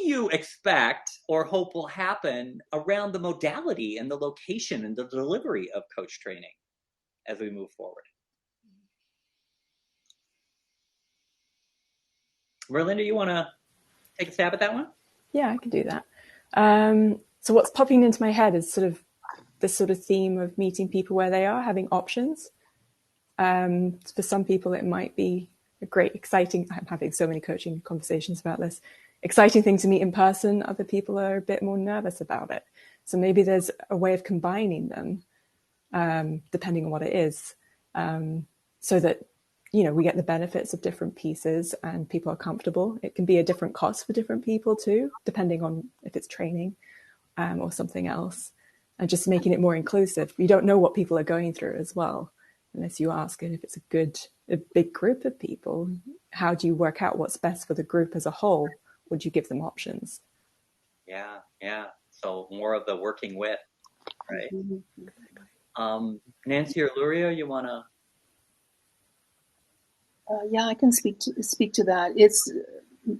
you expect or hope will happen around the modality and the location and the delivery of coach training as we move forward? Merlinda, you want to take a stab at that one? Yeah, I can do that. So what's popping into my head is sort of this sort of theme of meeting people where they are, having options. For some people, it might be a great, exciting, I'm having so many coaching conversations about this, exciting thing to meet in person. Other people are a bit more nervous about it. So maybe there's a way of combining them, depending on what it is, so that, we get the benefits of different pieces and people are comfortable. It can be a different cost for different people too, depending on if it's training or something else, and just making it more inclusive. You don't know what people are going through as well, unless you ask. And if it's a big group of people, how do you work out what's best for the group as a whole? Would you give them options? Yeah. So more of the working with, right? Mm-hmm. Nancy or Luria, you want to? Yeah, I can speak to that. It's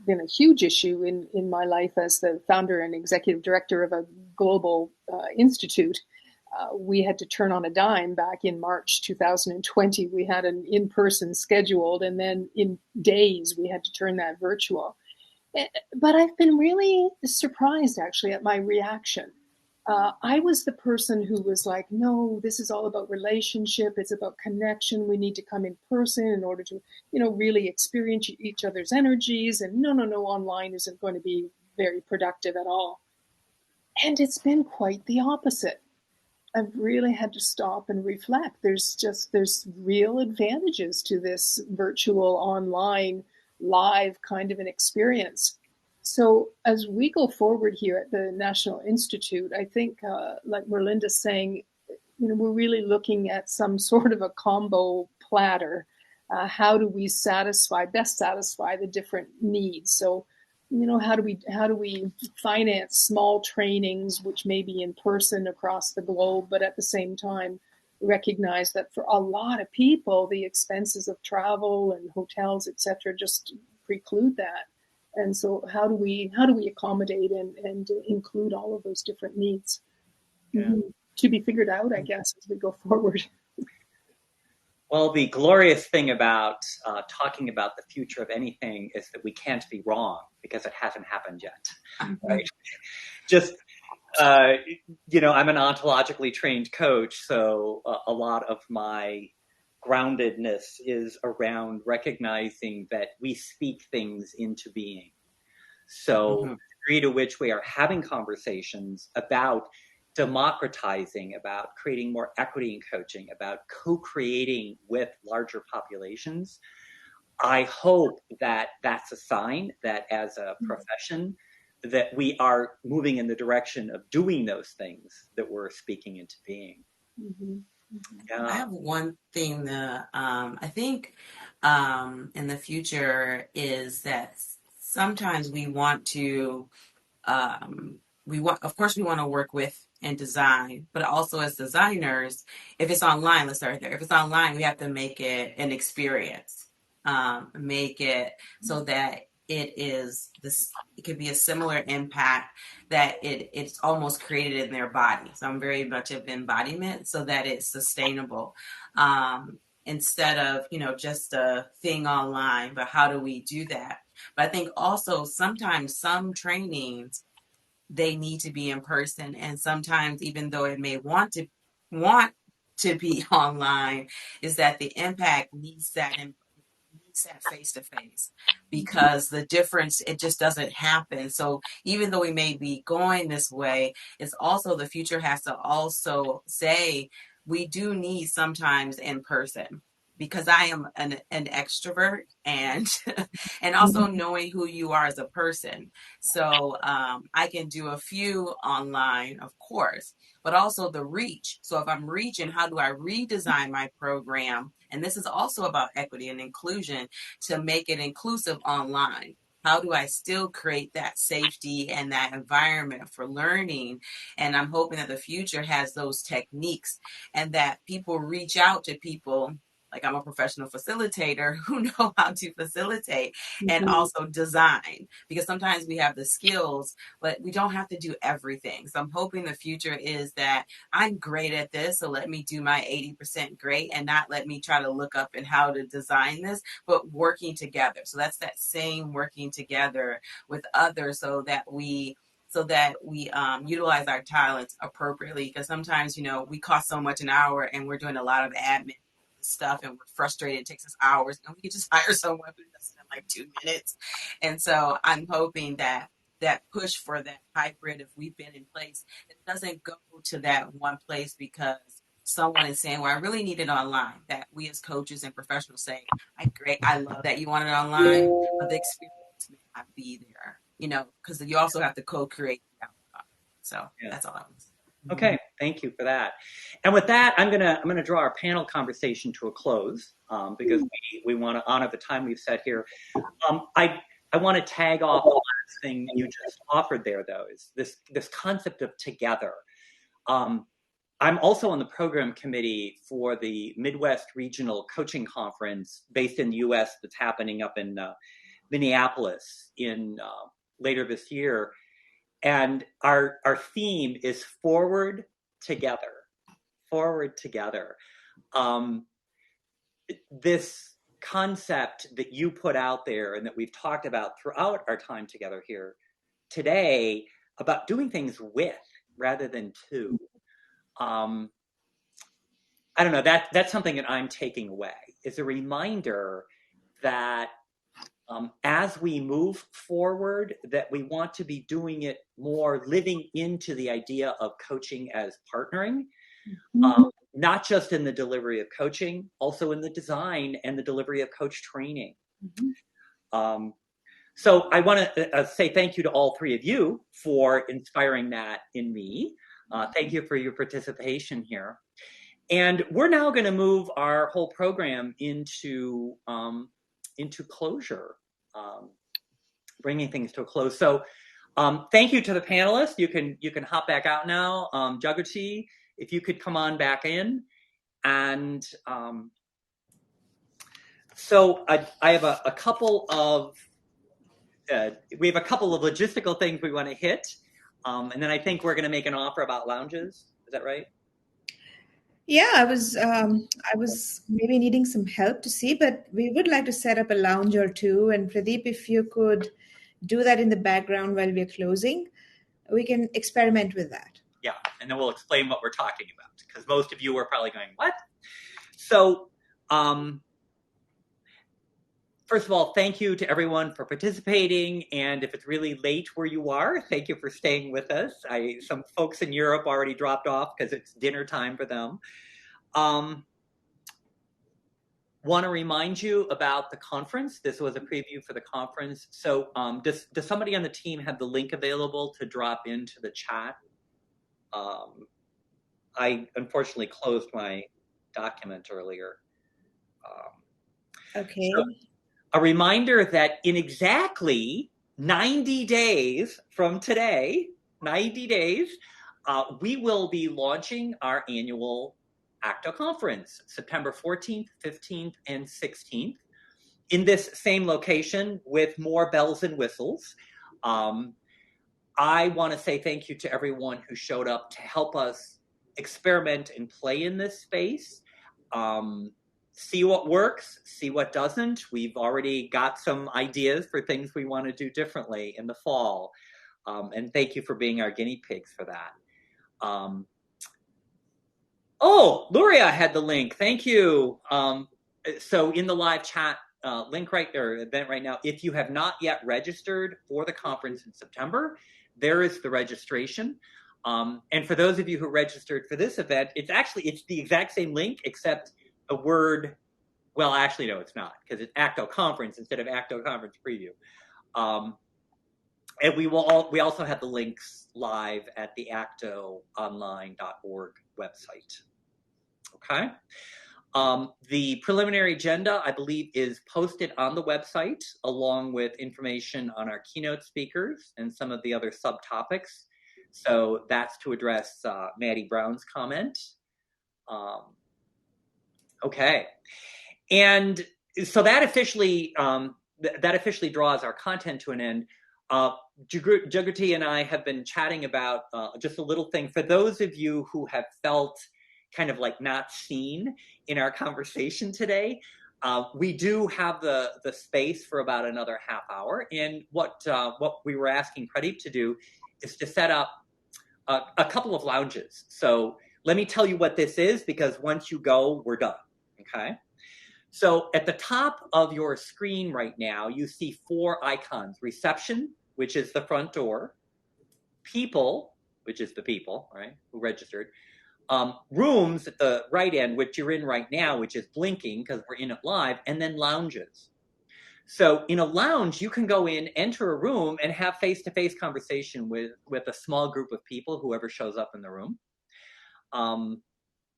been a huge issue in my life as the founder and executive director of a global institute. We had to turn on a dime back in March 2020. We had an in-person scheduled, and then in days we had to turn that virtual. But I've been really surprised, actually, at my reaction. I was the person who was like, no, this is all about relationship. It's about connection. We need to come in person in order to, really experience each other's energies. And no, online isn't going to be very productive at all. And it's been quite the opposite. I've really had to stop and reflect. There's real advantages to this virtual, online, live kind of an experience. So as we go forward here at the National Institute, I think, like Merlinda's saying, we're really looking at some sort of a combo platter. How do we best satisfy the different needs? So, how do we finance small trainings, which may be in person across the globe, but at the same time recognize that for a lot of people, the expenses of travel and hotels, etc., just preclude that. And so, how do we accommodate and include all of those different needs? Yeah. To be figured out, I guess, as we go forward. Well, the glorious thing about talking about the future of anything is that we can't be wrong because it hasn't happened yet, right? Just, I'm an ontologically trained coach, so a lot of my groundedness is around recognizing that we speak things into being. So the degree to which we are having conversations about democratizing, about creating more equity in coaching, about co-creating with larger populations, I hope that that's a sign that as a profession that we are moving in the direction of doing those things that we're speaking into being. Yeah. I have one thing that I think in the future is that sometimes we want to of course we want to work with and design, but also as designers, if it's online, let's start there. If it's online, we have to make it an experience, make it so that it could be a similar impact that it's almost created in their body. So I'm very much of embodiment so that it's sustainable. Instead of, just a thing online, but how do we do that? But I think also sometimes some trainings, they need to be in person. And sometimes, even though it may want to be online, is that the impact needs that face to face, because the difference, it just doesn't happen. So even though we may be going this way, it's also the future has to also say we do need sometimes in person, because I am an extrovert, and and also knowing who you are as a person. So I can do a few online, of course, but also the reach. So if I'm reaching, how do I redesign my program? And this is also about equity and inclusion, to make it inclusive online. How do I still create that safety and that environment for learning? And I'm hoping that the future has those techniques, and that people reach out to people. Like, I'm a professional facilitator who know how to facilitate and also design, because sometimes we have the skills, but we don't have to do everything. So I'm hoping the future is that I'm great at this, so let me do my 80% great, and not let me try to look up and how to design this, but working together. So that's that same working together with others, so that we utilize our talents appropriately. Because sometimes, we cost so much an hour, and we're doing a lot of admin stuff, and we're frustrated. It takes us hours, and we can just hire someone who does it in like 2 minutes. And so I'm hoping that push for that hybrid, if we've been in place, it doesn't go to that one place because someone is saying, well, I really need it online. That we as coaches and professionals say, I love that you want it online, but the experience may not be there, because you also have to co-create the outcome. So that's all I was. Okay, thank you for that. And with that, I'm gonna draw our panel conversation to a close, because we want to honor the time we've set here. I want to tag off the last thing you just offered there, though, is this concept of together. I'm also on the program committee for the Midwest Regional Coaching Conference based in the U.S. that's happening up in Minneapolis in later this year. And our theme is forward together. Forward together. This concept that you put out there and that we've talked about throughout our time together here today about doing things with rather than to. I don't know, that's something that I'm taking away, is a reminder that as we move forward, that we want to be doing it more, living into the idea of coaching as partnering, not just in the delivery of coaching, also in the design and the delivery of coach training. So I want to say thank you to all three of you for inspiring that in me. Thank you for your participation here. And we're now going to move our whole program into closure, bringing things to a close. So thank you to the panelists. You can hop back out now. Jagrati, if you could come on back in. And so I have a couple of we have a couple of logistical things we want to hit, and then I think we're going to make an offer about lounges. Is that right? Yeah, I was maybe needing some help to see, but we would like to set up a lounge or two. And Pradeep, if you could do that in the background while we're closing, we can experiment with that. Yeah, and then we'll explain what we're talking about, because most of you are probably going, what? So, first of all, thank you to everyone for participating. And if it's really late where you are, thank you for staying with us. Some folks in Europe already dropped off because it's dinner time for them. Want to remind you about the conference. This was a preview for the conference. So does somebody on the team have the link available to drop into the chat? I unfortunately closed my document earlier. Okay. So a reminder that in exactly 90 days from today, 90 days, we will be launching our annual ACTO conference, September 14th, 15th, and 16th, in this same location with more bells and whistles. I want to say thank you to everyone who showed up to help us experiment and play in this space. See what works, see what doesn't. We've already got some ideas for things we want to do differently in the fall. And thank you for being our guinea pigs for that. Oh, Luria had the link. Thank you. So in the live chat link event right now, if you have not yet registered for the conference in September, there is the registration. And for those of you who registered for this event, it's the exact same link, except the word, well, actually, no, it's not, because it's ACTO conference instead of ACTO conference preview. And we also have the links live at the actoonline.org website. Okay. The preliminary agenda, I believe, is posted on the website, along with information on our keynote speakers and some of the other subtopics. So that's to address Maddie Brown's comment. Okay. And so that officially draws our content to an end. Jagrati and I have been chatting about just a little thing. For those of you who have felt kind of like not seen in our conversation today, we do have the space for about another half hour. And what we were asking Pradeep to do is to set up a couple of lounges. So let me tell you what this is, because once you go, we're done. Okay. So at the top of your screen right now, you see 4 icons: reception, which is the front door; people, which is the people, right, who registered; rooms at the right end, which you're in right now, which is blinking because we're in it live; and then lounges. So in a lounge, you can go in, enter a room, and have face-to-face conversation with a small group of people, whoever shows up in the room.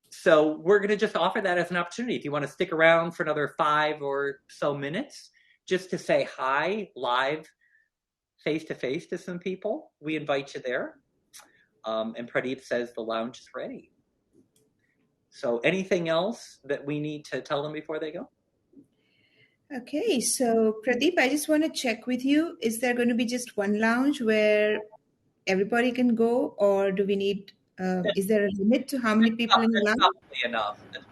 So we're going to just offer that as an opportunity. If you want to stick around for another 5 or so minutes, just to say hi live, face-to-face to some people, we invite you there. And Pradeep says the lounge is ready. So anything else that we need to tell them before they go? Okay, so Pradeep, I just want to check with you. Is there going to be just one lounge where everybody can go, or do we need, is there a limit to how many people in the lounge?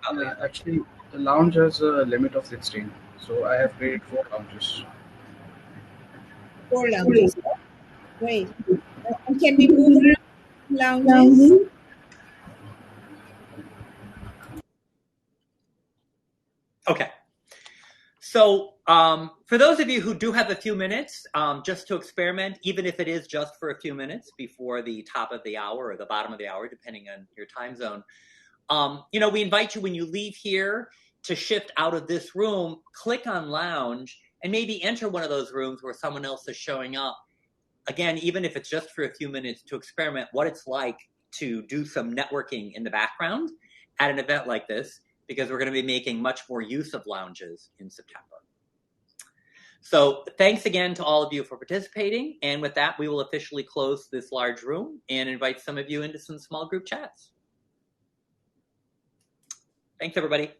Probably enough. Actually, the lounge has a limit of 16. So I have created 4 lounges. 4 lounges. Great. And can we move around lounges? Okay. So for those of you who do have a few minutes, just to experiment, even if it is just for a few minutes before the top of the hour or the bottom of the hour, depending on your time zone, We invite you when you leave here to shift out of this room, click on lounge, and maybe enter one of those rooms where someone else is showing up. Again, even if it's just for a few minutes, to experiment what it's like to do some networking in the background at an event like this, because we're going to be making much more use of lounges in September. So thanks again to all of you for participating. And with that, we will officially close this large room and invite some of you into some small group chats. Thanks, everybody.